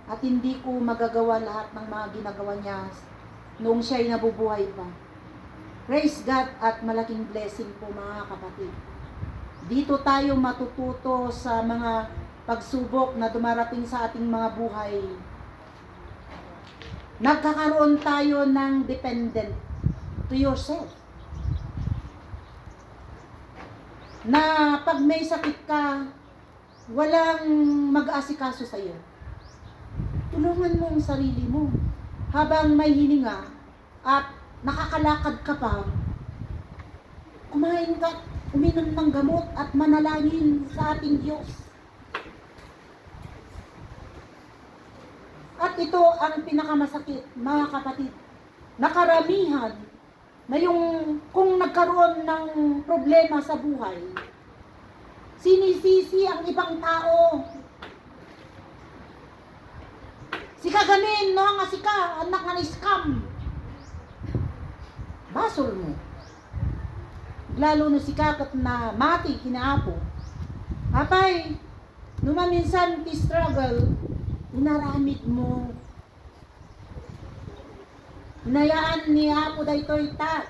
at hindi ko magagawa lahat ng mga ginagawa niya noong siya'y nabubuhay pa. Praise God at malaking blessing po, mga kapatid. Dito tayo matututo sa mga pagsubok na dumarating sa ating mga buhay. Nagkakaroon tayo ng dependent to yourself. Na pag may sakit ka, walang mag-aasikaso sa iyo. Tulungan mo ang sarili mo. Habang may hininga at nakakalakad ka pa, kumain ka, uminom ng gamot at manalangin sa ating Diyos. At ito ang pinakamasakit, mga kapatid. Nakaramihan na yung kung nagkaroon ng problema sa buhay, sinisisi ang ibang tao. Sika ganin, no? Nga sika, anak nga ni-scam. Basol mo. Lalo na sikakat na mati, kinaapo. Apay, numaminsan ti struggle, inaramid mo. Hinayaan ni Apo daytoy ta,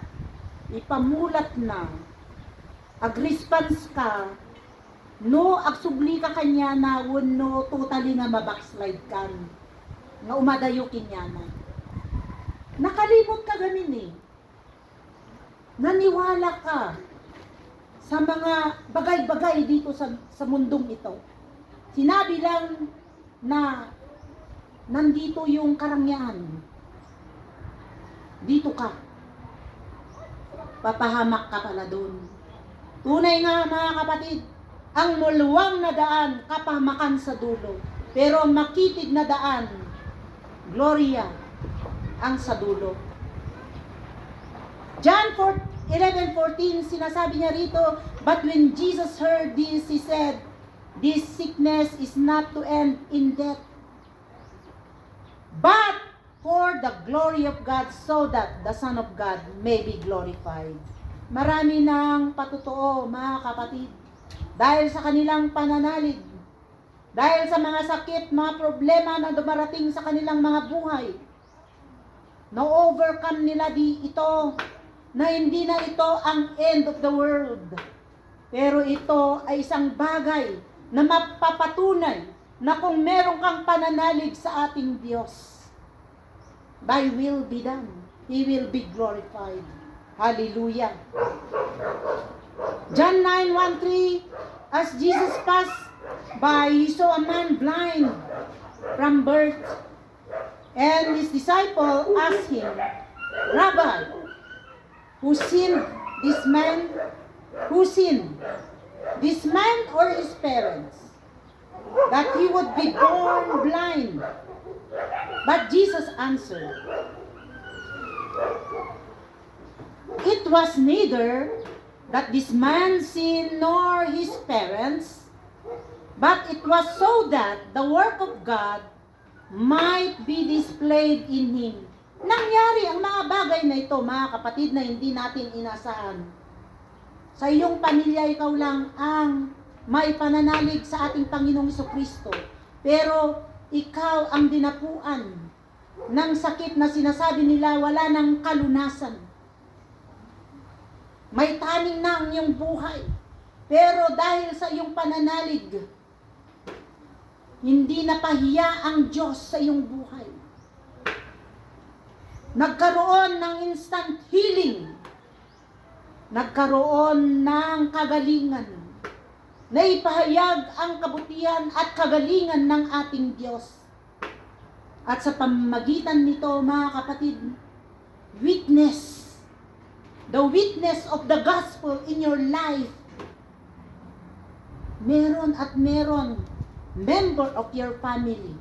ipamulat na. Ag-response ka, no, agsubli ka kanya na no, totally nga mabackslide kan. Nga umadayukin niya na. Nakalimot ka gamin eh. Naniwala ka sa mga bagay-bagay dito sa mundong ito. Sinabi lang na nandito yung karangyaan. Dito ka. Papahamak ka pala doon. Tunay nga, mga kapatid, ang muluwang na daan, kapahamakan sa dulo. Pero ang makitid na daan, Gloria ang sa dulo. John 11:14, sinasabi niya rito, but when Jesus heard this, he said, this sickness is not to end in death, but for the glory of God, so that the Son of God may be glorified. Marami ng patotoo, mga kapatid, dahil sa kanilang pananalig, dahil sa mga sakit, mga problema na dumarating sa kanilang mga buhay, na-overcome nila ito, na hindi na ito ang end of the world. Pero ito ay isang bagay na mapapatunay na kung meron kang pananalig sa ating Diyos, thy will be done. He will be glorified. Hallelujah. John 9:1-3, as Jesus passed by, he saw a man blind from birth. And his disciple asked him, Rabbi, who sinned, this man? Who sinned, this man or his parents, that he would be born blind? But Jesus answered, it was neither that this man sinned nor his parents, but it was so that the work of God might be displayed in him. Nangyari ang mga bagay na ito, mga kapatid, na hindi natin inasahan. Sa iyong pamilya, ikaw lang ang may pananalig sa ating Panginoong Jesucristo. Pero ikaw ang dinapuan ng sakit na sinasabi nila wala ng kalunasan. May taning na ang iyong buhay. Pero dahil sa iyong pananalig, hindi napahiya ang Diyos sa iyong buhay. Nagkaroon ng instant healing. Nagkaroon ng kagalingan. Naipahayag ang kabutihan at kagalingan ng ating Diyos. At sa pamamagitan nito, mga kapatid, witness, the witness of the gospel in your life, meron at meron member of your family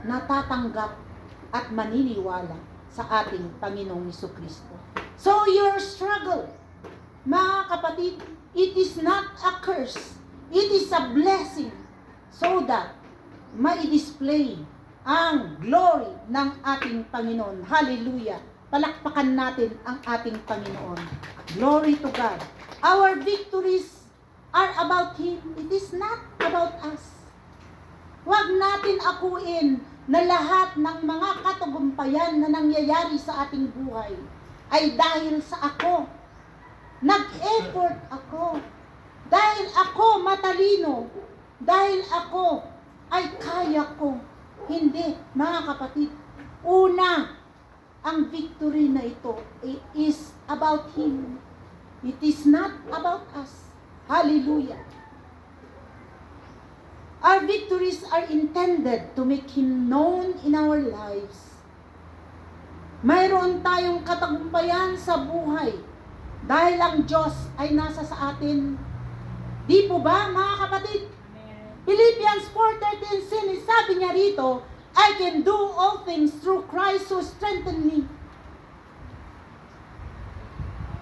na tatanggap at maniniwala sa ating Panginoong Jesucristo. So your struggle, mga kapatid, it is not a curse. It is a blessing so that mai-display ang glory ng ating Panginoon. Hallelujah! Palakpakan natin ang ating Panginoon. Glory to God. Our victories are about Him. It is not about us. Huwag natin akuin na lahat ng mga katagumpayan na nangyayari sa ating buhay ay dahil sa ako. Nag-effort ako. Dahil ako matalino. Dahil ako ay kaya ko. Hindi, mga kapatid. Una, ang victory na ito is about Him. It is not about us. Hallelujah. Our victories are intended to make Him known in our lives. Mayroon tayong katagumpayan sa buhay dahil ang Diyos ay nasa sa atin. Di po ba, mga kapatid? Philippians 4:13, sabi niya rito, I can do all things through Christ who strengthened me.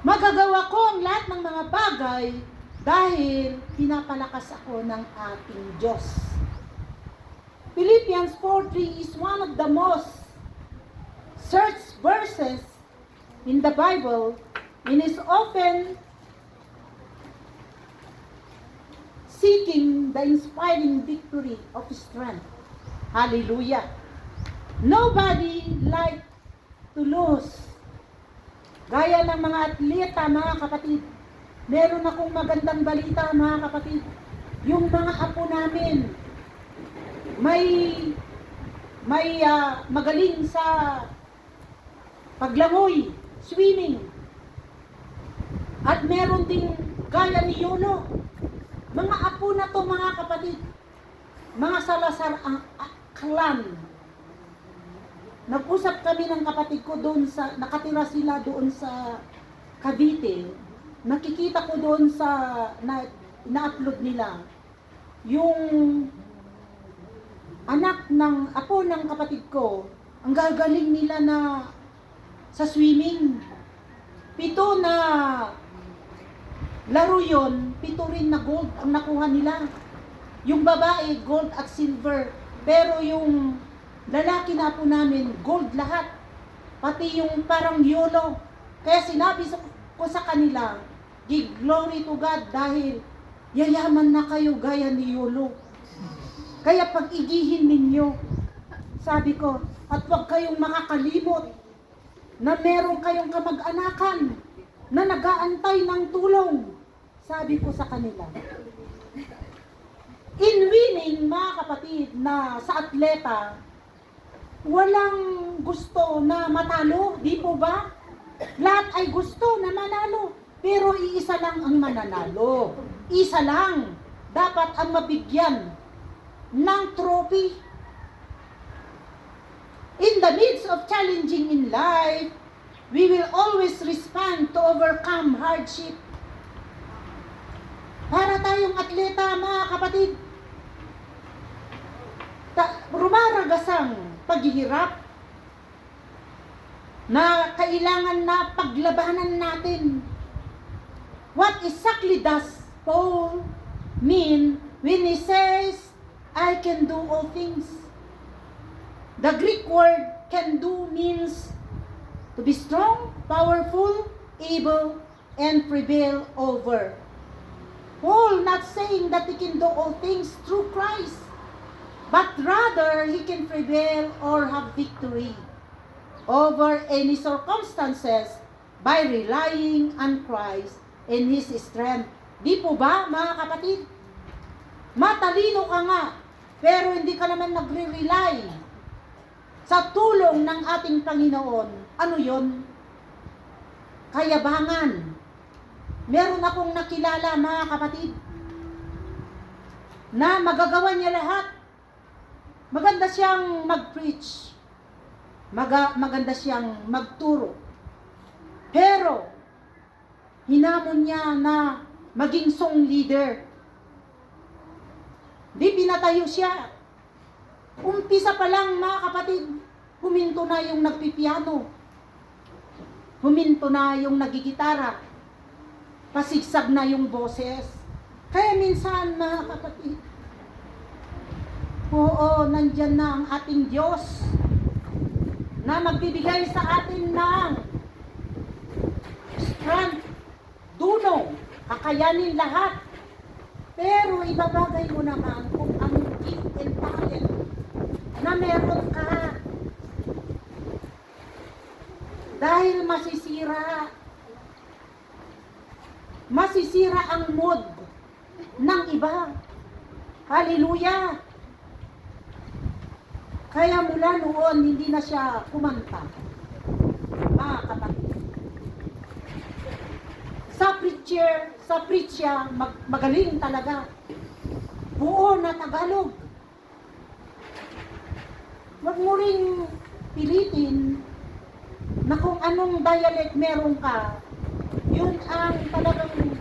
Magagawa ko ang lahat ng mga bagay dahil pinapalakas ako ng ating Diyos. Philippians 4:3 is one of the most searched verses in the Bible and is often seeking the inspiring victory of strength. Hallelujah. Nobody like to lose. Gaya ng mga atleta, mga kapatid, meron akong magandang balita, mga kapatid. Yung mga apo namin, may magaling sa paglangoy, swimming. At meron ding gaya ni Yolo. Mga apo na to, mga kapatid, mga Salazar clan. Nag-usap kami ng kapatid ko doon sa, nakatira sila doon sa Cavite. Nakikita ko doon sa na-upload nila yung apo ng kapatid ko, ang gagaling nila na sa swimming. 7 na laro yon, 7 rin na gold ang nakuha nila. Yung babae, gold at silver. Pero yung lalaki na po namin, gold lahat. Pati yung parang YOLO. Kaya sinabi ko sa kanila, give glory to God dahil yayaman na kayo gaya ni YOLO. Kaya pag-igihin ninyo, sabi ko, at huwag kayong makakalimot na meron kayong kamag-anakan na nag-aantay ng tulong. Sabi ko sa kanila. In winning, mga kapatid, na sa atleta, walang gusto na matalo, di po ba? Lahat ay gusto na manalo, pero iisa lang ang mananalo. Isa lang dapat ang mabigyan ng trophy. In the midst of challenging in life, we will always respond to overcome hardship. Para tayong atleta, mga kapatid, rumaragasang paghihirap na kailangan na paglabanan natin. What exactly does Paul mean when he says, I can do all things? The Greek word can do means to be strong, powerful, able, and prevail over. Paul not saying that he can do all things through Christ, but rather he can prevail or have victory over any circumstances by relying on Christ and His strength. Di po ba, mga kapatid? Matalino ka nga, pero hindi ka naman nagre-rely sa tulong ng ating Panginoon. Ano yon? Kayabangan. Meron akong nakilala, mga kapatid, na magagawa niya lahat. Maganda siyang mag-preach. Maganda siyang magturo. Pero, hinamon niya na maging song leader. Di pinatayo siya. Umpisa pa lang, mga kapatid, huminto na yung nagpipiano. Huminto na yung nagigitara. Pasigsag na yung boses. Kaya minsan, mga kapatid, oo, nandyan na ang ating Diyos na magbibigay sa atin ng strength, dunong, kakayanin lahat. Pero ibabagay mo naman kung ang gift and talent na meron ka. Dahil masisira ang mood ng iba. Hallelujah! Kaya mula noon, hindi na siya kumanta. Mga kapatid. Sa preacher, magaling talaga. Buo na Tagalog. Huwag mo ring pilitin na kung anong dialect meron ka, yun ang talagang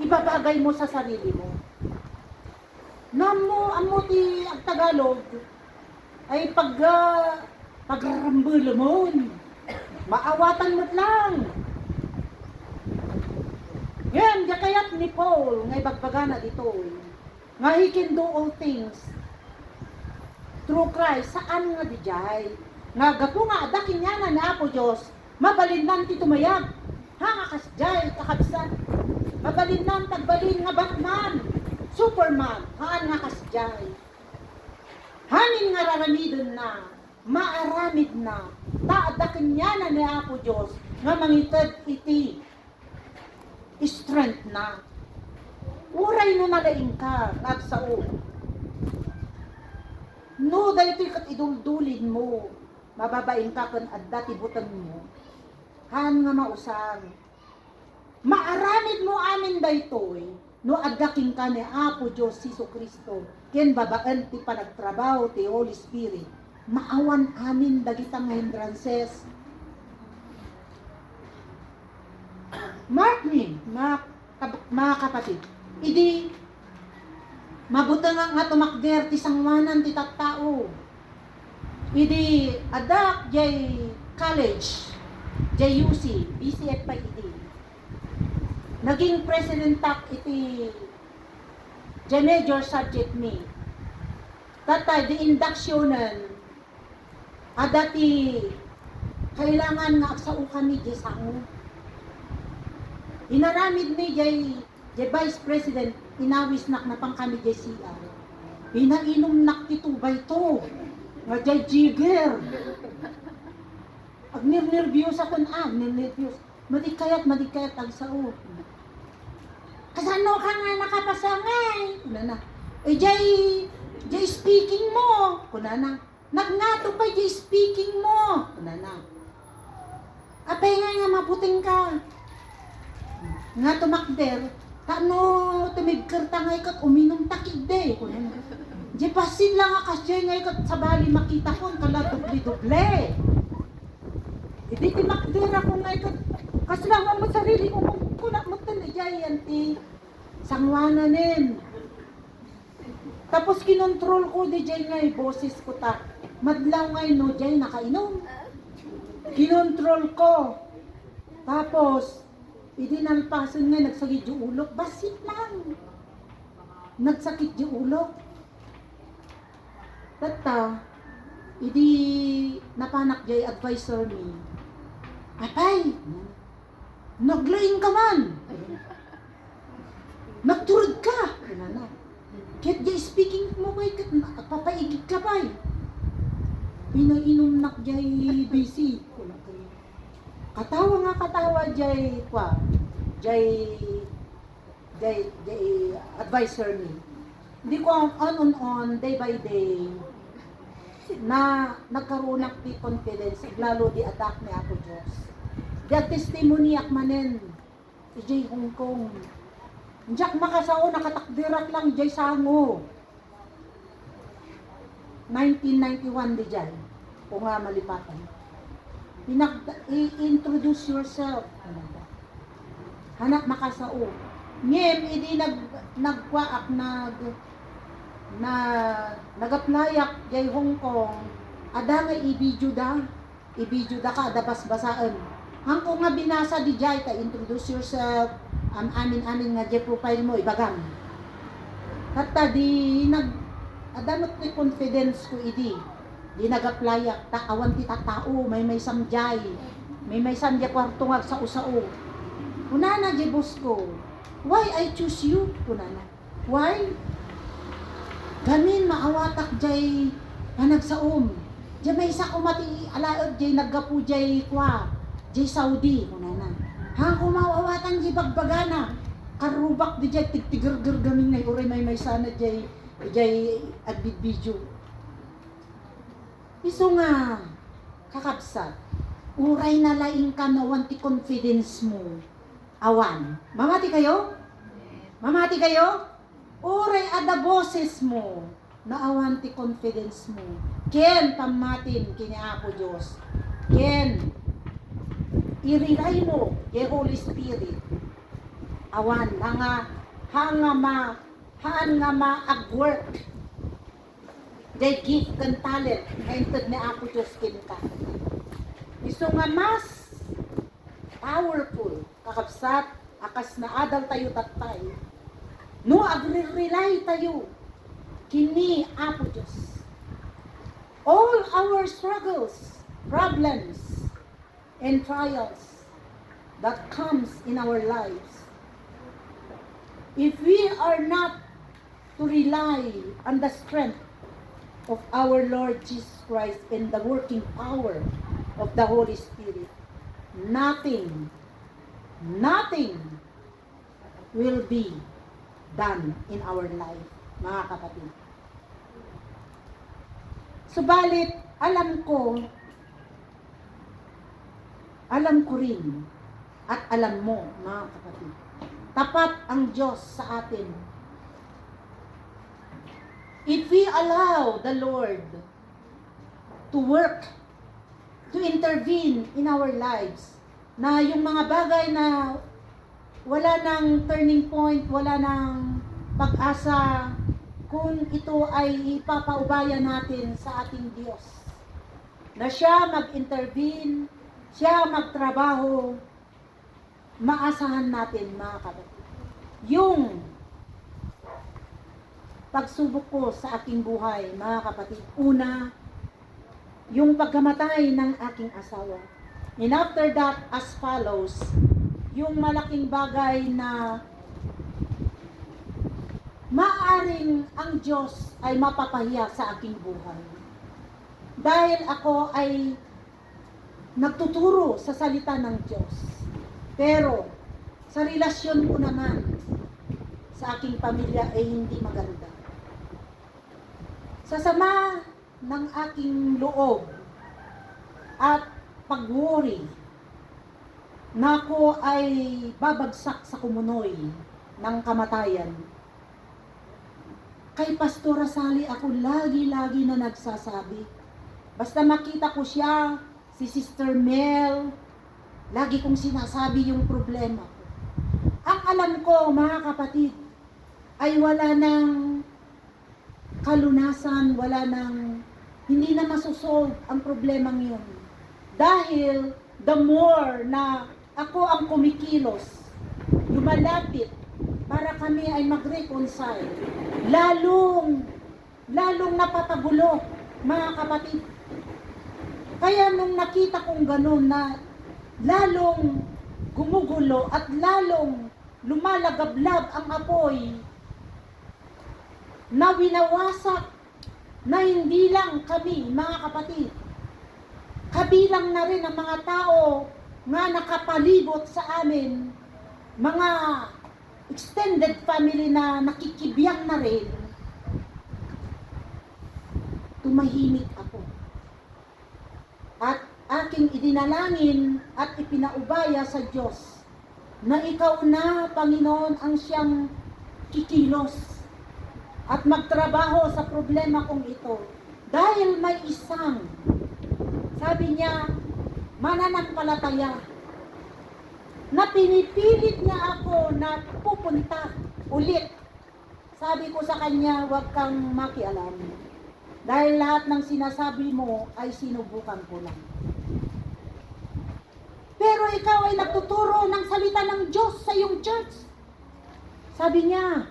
ibabagay mo sa sarili mo. Amo ti ang Tagalog ay pagrambul mo, maawatan mo lang. Yan, kayat ni Paul, ngay bagbagana dito, nga he can do all things through Christ. Saan nga di jay? Nga gapo nga, adakin niya na na po Diyos, mabalindan ti tumayag. Ha nga kasjay, kakabsan. Mabalindan, tagbalin nga Batman, Superman, haan nga kasjay. Hanin nga raramidon na, maaramid na, taadakin niya na ni Apo Diyos, nga mangitad iti, strength na. Uray no nalaing ka, nagsao. No, dahil ito'y kat iduldulin mo, mababain ka kan adda tibutan mo. Han nga mausang. Maaramid mo amin daytoy, no addaking ka ni Apo Diyos Siso Kristo, ken babaan ti panagtrabaho ti Holy Spirit, maawan amin dagitang hindrances. Mark me, mga kapatid, idi Mabuta nga tumakder ti sangwanan ti tattao. Idi adak jay college, jay UC, BCF pa idi. Naging president tak iti jay major subject me. Tatay di inductionan adati kailangan nga aksao kami jay sango. Inaramid ni jay vice president inawis nak na pang kami jay CR. Pinainom nak titubay to. Nga jay jigger. Ag nervyos ako nervyos. Madikayat ag sao. Kasano ka nga nakapasangay? Kuna na. Jay speaking mo. Kuna na. Nagngato pa jay speaking mo. Kuna na. Apay nga mabuting ka. Nga tumakder. Tano tumigkarta nga ikat uminom takig de. Kuna na. Di pasin lang akasya nga ikat sa bali makita ko kala doble-doble. Hindi timakdera ko nga ikat kasi lang mo sarili ko kunak mo tanay yan ti sangwananin. Tapos kinontrol ko di jay nga boses ko ta. Madlaw nga no jay nakainom. Kinontrol ko. Tapos idinalpasan nga nagsakit yung ulok. Basit lang. Nagsakit yung ulok. Tata, idi napanak jay advisor ni. Apay, naglaing ka man. Nagturod ka. Kinana. Kahit jay speaking mo kay papaigid ka ba? Pinainom nak jay busy. Katawa jay kwa. Jay advisor ni. Hindi ko on day by day na nagkaroon ng confidence lalo di attack ni Apo Diyos. Di testimony akmanen jay Hong Kong. Diyak makasao nakatakdirak lang jay sango. 1991 di jay. Kung nga malipatan. I-introduce yourself. Hanap makasao. Ngem, hindi nagwaak nag-applyak jay Hong Kong. Ada nga i-video da ka, ada basbasaan. Hangko nga binasa di jay, introduce yourself, amin nga jay profile mo, ibagam. Hatta di adanot ni confidence ko idi. Di nag-applyak, awan ti tao, may samjay. May samjay kwarto nga sa usao. Una na jay boss ko. Why I choose you? Kuna na. Why? Gamin maawatak jay panagsaom. Jay may isa kumati alaod jay naggapu jay kwa. Jay Saudi. Kuna na. Hang kumawawatan jay bagbagana. Karubak di jay tigtigar-gar gamin na uray may sana jay agbid video. Iso nga kakabsat. Uray na laing ka na wanti confidence mo. Awan. Mamati kayo? Mamati kayo? Uray ada boses mo. Naawan ti confidence mo. Ken pamatin kini Apo Diyos. Ken iriray mo kay Holy Spirit. Awan haan nga ma-agwork. Day gift kan talent. Naintad ni Apo Diyos kinka. Iso nga mas powerful, kakabsat, akas na adal tayo tatay. No, agre-rely tayo. Kini Apo Diyos. All our struggles, problems, and trials that comes in our lives, if we are not to rely on the strength of our Lord Jesus Christ and the working power of the Holy Spirit, nothing will be done in our life, mga kapatid. Subalit, alam ko rin, at alam mo, mga kapatid, tapat ang Diyos sa atin. If we allow the Lord to work, to intervene in our lives, na yung mga bagay na wala nang turning point, wala nang pag-asa, kung ito ay ipapaubaya natin sa ating Diyos. Na siya mag-intervene, siya magtrabaho, maasahan natin mga kapatid. Yung pagsubok ko sa aking buhay, mga kapatid, una, yung pagkamatay ng aking asawa. And after that, as follows, yung malaking bagay na maaaring ang Diyos ay mapapahiya sa aking buhay. Dahil ako ay nagtuturo sa salita ng Diyos. Pero, sa relasyon ko naman sa aking pamilya ay hindi maganda. Sa sama ng aking loob at pag-worry na ako ay babagsak sa kumunoy ng kamatayan. Kay Pastor Rasali ako lagi-lagi na nagsasabi. Basta makita ko siya, si Sister Mel, lagi kong sinasabi yung problema ko. Ang alam ko, mga kapatid, ay wala nang kalunasan, hindi na masosolve ang problemang yun. Dahil the more na ako ang kumikilos, lumalapit para kami ay mag-reconcile, lalong napapagulo, mga kapatid. Kaya nung nakita kong ganun na lalong gumugulo at lalong lumalagablab ang apoy, na winawasak na hindi lang kami, mga kapatid, kabilang na rin ang mga tao na nakapalibot sa amin, mga extended family na nakikibiyang na rin, tumahimik ako. At aking idinalangin at ipinaubaya sa Diyos na ikaw na, Panginoon, ang siyang kikilos at magtrabaho sa problema kong ito. Dahil may isang, sabi niya, mananampalataya, na pinipilit niya ako na pupunta ulit. Sabi ko sa kanya, huwag kang makialam. Dahil lahat ng sinasabi mo ay sinubukan ko lang. Pero ikaw ay nagtuturo ng salita ng Diyos sa iyong church. Sabi niya,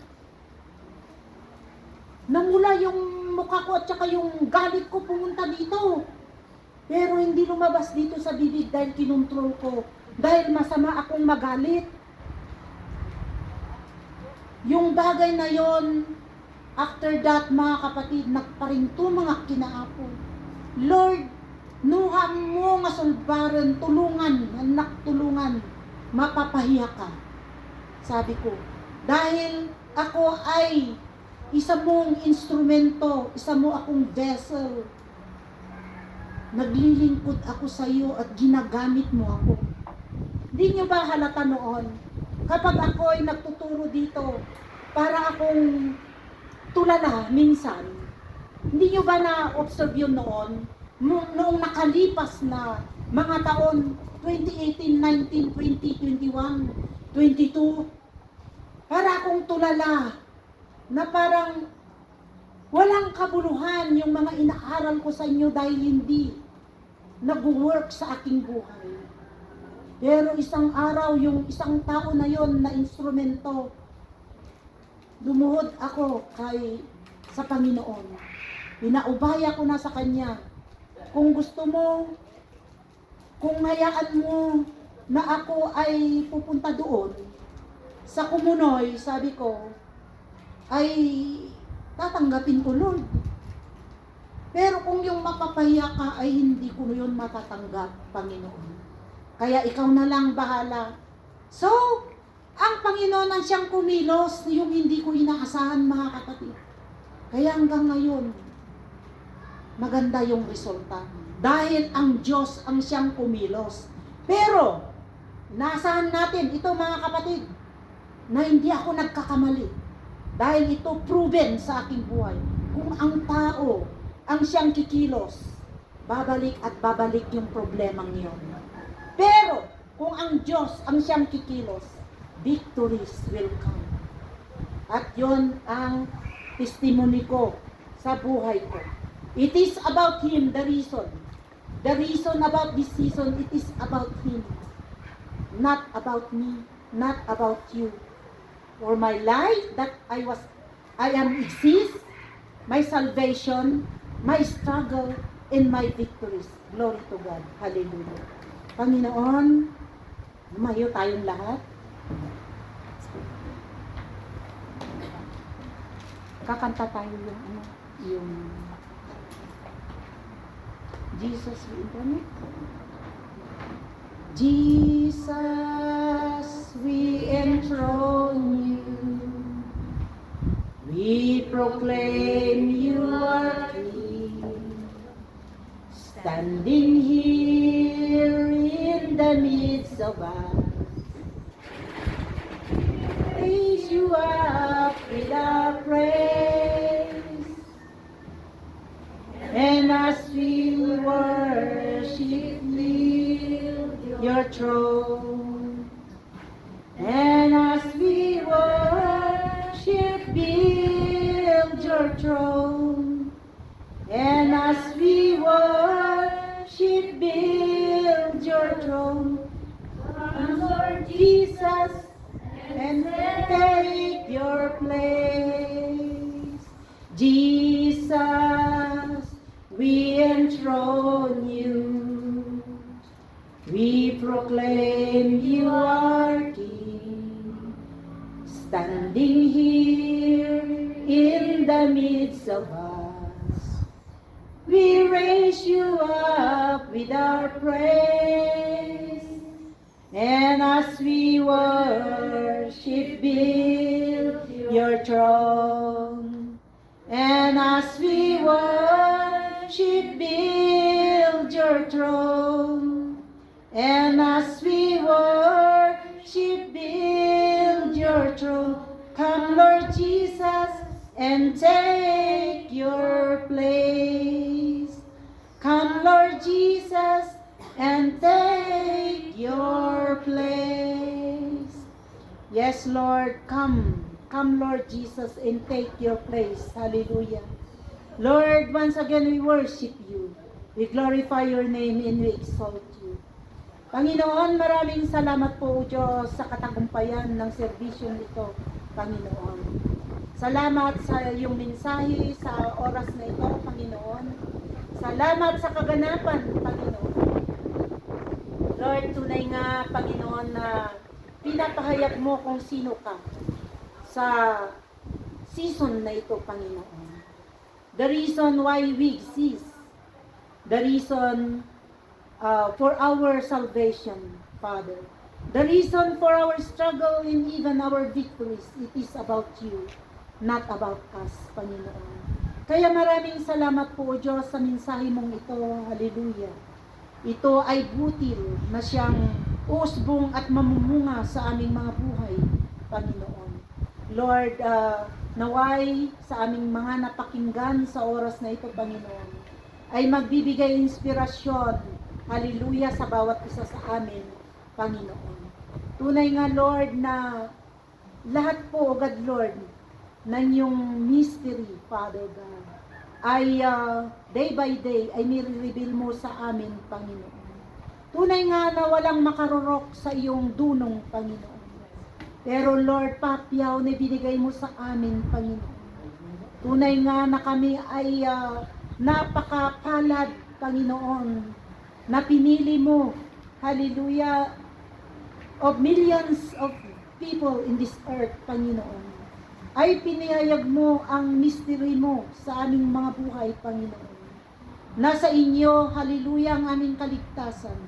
namula yung mukha ko at saka yung galit ko pumunta dito. Pero hindi lumabas dito sa bibig dahil kinontrol ko. Dahil masama akong magalit. Yung bagay na yon, after that, mga kapatid, nagparinto mga kinaapo. Lord, nuha mo nga sulbaran, tulungan, anak tulungan, mapapahiya ka. Sabi ko, dahil ako ay isa mong instrumento, isa mo akong vessel. Naglilingkod ako sa iyo at ginagamit mo ako. Hindi nyo ba halata noon? Kapag ako ay nagtuturo dito, para akong tulala minsan, hindi nyo ba na-observe yun noon? Noong nakalipas na mga taon, 2018, 19, 20, 21, 22, para akong tulala, na parang walang kabuluhan yung mga inaaral ko sa inyo dahil hindi nag-work sa aking buhay. Pero isang araw, yung isang tao na yon na instrumento, lumuhod ako sa Panginoon. Pinaubaya ko na sa Kanya. Kung gusto mo, kung hayaan mo na ako ay pupunta doon, sa Kumunoy, sabi ko, ay tatanggapin ko, Lord. Pero kung yung mapapahiya ka, ay hindi ko yun matatanggap, Panginoon. Kaya ikaw na lang bahala. So, ang Panginoon ang siyang kumilos, yung hindi ko inaasahan, mga kapatid. Kaya hanggang ngayon, maganda yung resulta. Dahil ang Diyos ang siyang kumilos. Pero, inaasahan natin, ito mga kapatid, na hindi ako nagkakamali. Dahil ito proven sa aking buhay. Kung ang tao ang siyang kikilos, babalik at babalik yung problemang yun. Pero, kung ang Diyos ang siyang kikilos, victories will come. At yon ang testimony ko sa buhay ko. It is about Him, the reason. The reason about this season, it is about Him. Not about me, not about you. For my life that I am exist, my salvation, my struggle, and my victories. Glory to God. Hallelujah. Panginoon, lumayo tayong lahat. Kakanta tayo yung Jesus we incarnate. Jesus, we enthrone you. We proclaim you are King. Standing here in the midst of us, raise you up with our praise. And as we worship your throne, and as we worship build your throne, and as we worship build your throne, come Lord Jesus, and take your place. Jesus, we enthrone you. We proclaim you are King. Standing here in the midst of us, we raise you up with our praise. And as we worship, build your throne. And as we worship, build your throne. And as we worship, build your throne. Come, Lord Jesus, and take your place. Come, Lord Jesus, and take your place. Yes, Lord, come. Come, Lord Jesus, and take your place. Hallelujah. Lord, once again we worship you. We glorify your name and we exalt you. Panginoon, maraming salamat po, Diyos, sa katagumpayan ng serbisyong ito, Panginoon. Salamat sa iyong mensahe sa oras na ito, Panginoon. Salamat sa kaganapan, Panginoon. Lord, tunay nga, Panginoon, na pinapahayag mo kung sino ka sa season na ito, Panginoon. The reason why we exist, the reason for our salvation, Father. The reason for our struggle and even our victories, it is about you, not about us, Panginoon. Kaya maraming salamat po, Diyos, sa mensahe mong ito. Hallelujah. Ito ay butil na siyang usbong at mamumunga sa aming mga buhay, Panginoon. Lord, naway sa aming mga napakinggan sa oras na ito, Panginoon, ay magbibigay inspirasyon, hallelujah, sa bawat isa sa amin, Panginoon. Tunay nga, Lord, na lahat po, God, Lord, ng iyong mystery, Father God, ay day by day ay nire-reveal mo sa amin, Panginoon. Tunay nga na walang makarurok sa iyong dunong, Panginoon. Pero Lord, papyaw na binigay mo sa amin, Panginoon. Tunay nga na kami ay napakapalad, Panginoon, na pinili mo, hallelujah, of millions of people in this earth, Panginoon. Ay pinayag mo ang mystery mo sa aming mga buhay, Panginoon. Nasa inyo, hallelujah, ang aming kaligtasan.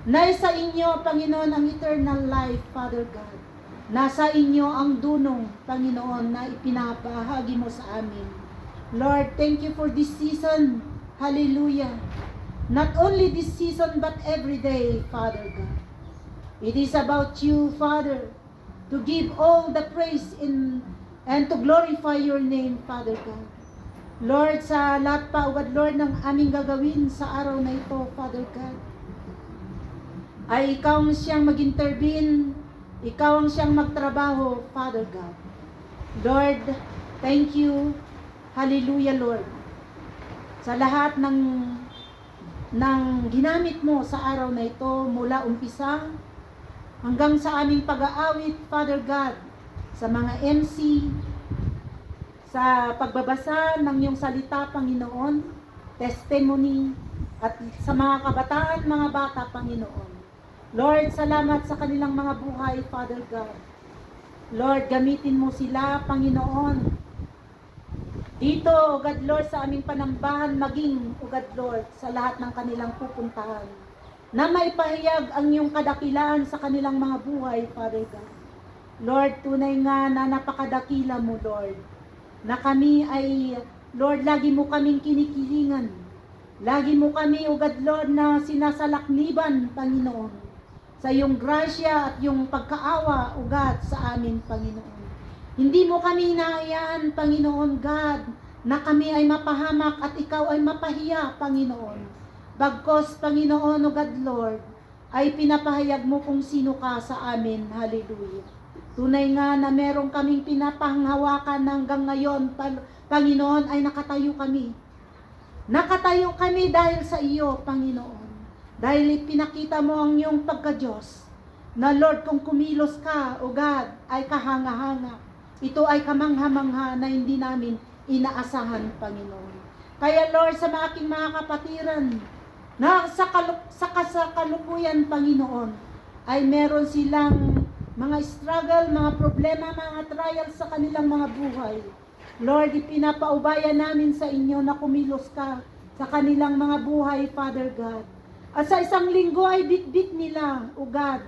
Nasa inyo, Panginoon, ang eternal life, Father God. Nasa inyo ang dunong, Panginoon, na ipinapahagi mo sa amin. Lord, thank you for this season. Hallelujah. Not only this season, but every day, Father God. It is about you, Father, to give all the praise and to glorify your name, Father God. Lord, sa lahat pa, Lord, ng aming gagawin sa araw na ito, Father God, ay ikaw ang siyang mag-intervene, ikaw ang siyang magtrabaho, Father God. Lord, thank you Hallelujah, Lord. Sa lahat ng ginamit mo sa araw na ito, mula umpisa hanggang sa aming pag-aawit, Father God, sa mga MC, sa pagbabasa ng iyong salita, Panginoon, testimony, at sa mga kabataan, mga bata, Panginoon. Lord, salamat sa kanilang mga buhay, Father God. Lord, gamitin mo sila, Panginoon. Dito, O God Lord, sa aming panambahan, maging, O God Lord, sa lahat ng kanilang pupuntahan, na maipahayag ang iyong kadakilaan sa kanilang mga buhay, Father God. Lord, tunay nga na napakadakila mo, Lord, na kami ay, Lord, lagi mo kaming kinikilingan. Lagi mo kami, O God Lord, na sinasalakniban, Panginoon, sa iyong grasya at iyong pagkaawa, O God, sa amin, Panginoon. Hindi mo kami inaayaan, Panginoon God, na kami ay mapahamak at ikaw ay mapahiya, Panginoon. Bagkos, Panginoon, O God Lord, ay pinapahayag mo kung sino ka sa amin. Hallelujah. Tunay nga na meron kaming pinapanghawakan hanggang ngayon, Panginoon, ay nakatayo kami. Nakatayo kami dahil sa iyo, Panginoon. Dahil pinakita mo ang iyong pagka-Diyos, na Lord, kung kumilos ka, O God, ay kahanga-hanga. Ito ay kamangha-mangha na hindi namin inaasahan, Panginoon. Kaya Lord, sa aking mga kapatiran, na sa kasalukuyan, Panginoon, ay meron silang mga struggle, mga problema, mga trials sa kanilang mga buhay. Lord, ipinapaubaya namin sa inyo na kumilos ka sa kanilang mga buhay, Father God. At sa isang linggo ay bit-bit nila, O God,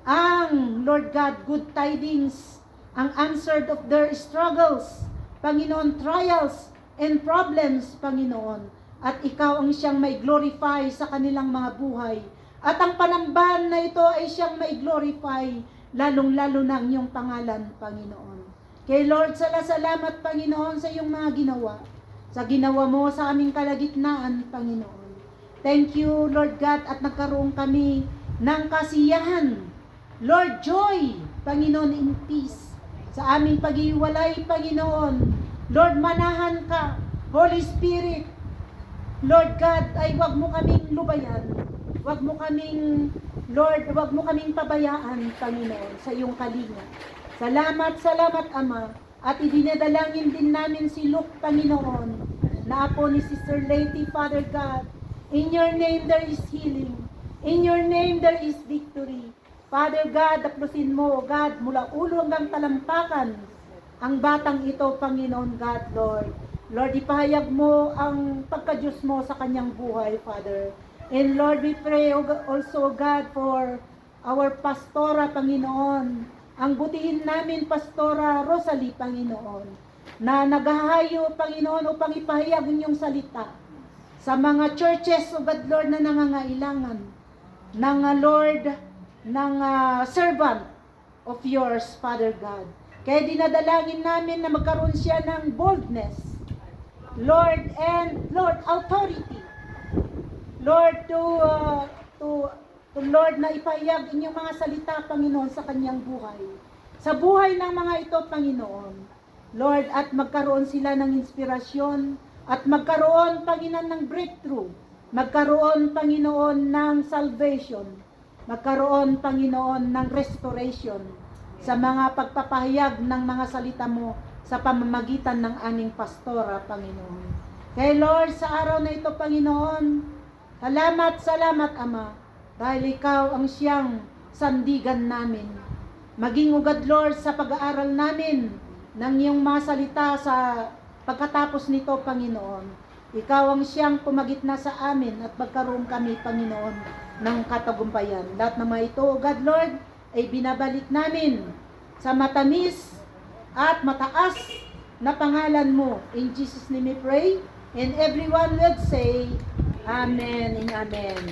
ang Lord God, good tidings, ang answered of their struggles, Panginoon, trials and problems, Panginoon. At ikaw ang siyang may glorify sa kanilang mga buhay. At ang panambahan na ito ay siyang may glorify, lalong-lalo na ang iyong pangalan, Panginoon. Kay Lord, salamat, Panginoon, sa iyong mga ginawa. Sa ginawa mo sa aming kalagitnaan, Panginoon. Thank you, Lord God, at nagkaroon kami ng kasiyahan. Lord, joy, Panginoon, in peace. Sa aming pag-iwalay, Panginoon. Lord, manahan ka. Holy Spirit, Lord God, ay wag mo kaming lubayan. Wag mo kaming, Lord, wag mo kaming pabayaan, Panginoon, sa iyong kalinga. Salamat, Ama. At idinadalangin din namin si Luke, Panginoon, na apo ni Sister Lady, Father God. In your name there is healing. In your name there is victory. Father God, aplusin mo, O God, mula ulo hanggang talampakan, ang batang ito, Panginoon God, Lord. Lord, ipahayag mo ang pagka-Diyos mo sa kanyang buhay, Father. And Lord, we pray also, God, for our pastora, Panginoon. Ang butihin namin, Pastora Rosalie, Panginoon, na naghahayo, Panginoon, upang ipahayag ang iyong salita sa mga churches, O God, Lord, na nangangailangan ng Lord, ng servant of yours, Father God. Kaya dinadalangin namin na magkaroon siya ng boldness, Lord, and Lord, authority, Lord, to Lord, na ipahayag inyong mga salita, Panginoon, sa kanyang buhay. Sa buhay ng mga ito, Panginoon, Lord, at magkaroon sila ng inspirasyon, at magkaroon, Panginoon, ng breakthrough, magkaroon, Panginoon, ng salvation, magkaroon, Panginoon, ng restoration sa mga pagpapahayag ng mga salita mo sa pamamagitan ng aming pastora, Panginoon. Kaya Lord, sa araw na ito, Panginoon, salamat, Ama, dahil ikaw ang siyang sandigan namin. Maging ugad, Lord, sa pag-aaral namin ng iyong mga salita sa pagkatapos nito, Panginoon. Ikaw ang siyang pumagitna sa amin at magkaroon kami, Panginoon, ng katagumpayan. Lahat ng mga ito, God Lord, ay binabalik namin sa matamis at mataas na pangalan mo. In Jesus' name we pray. And everyone would say, Amen and Amen.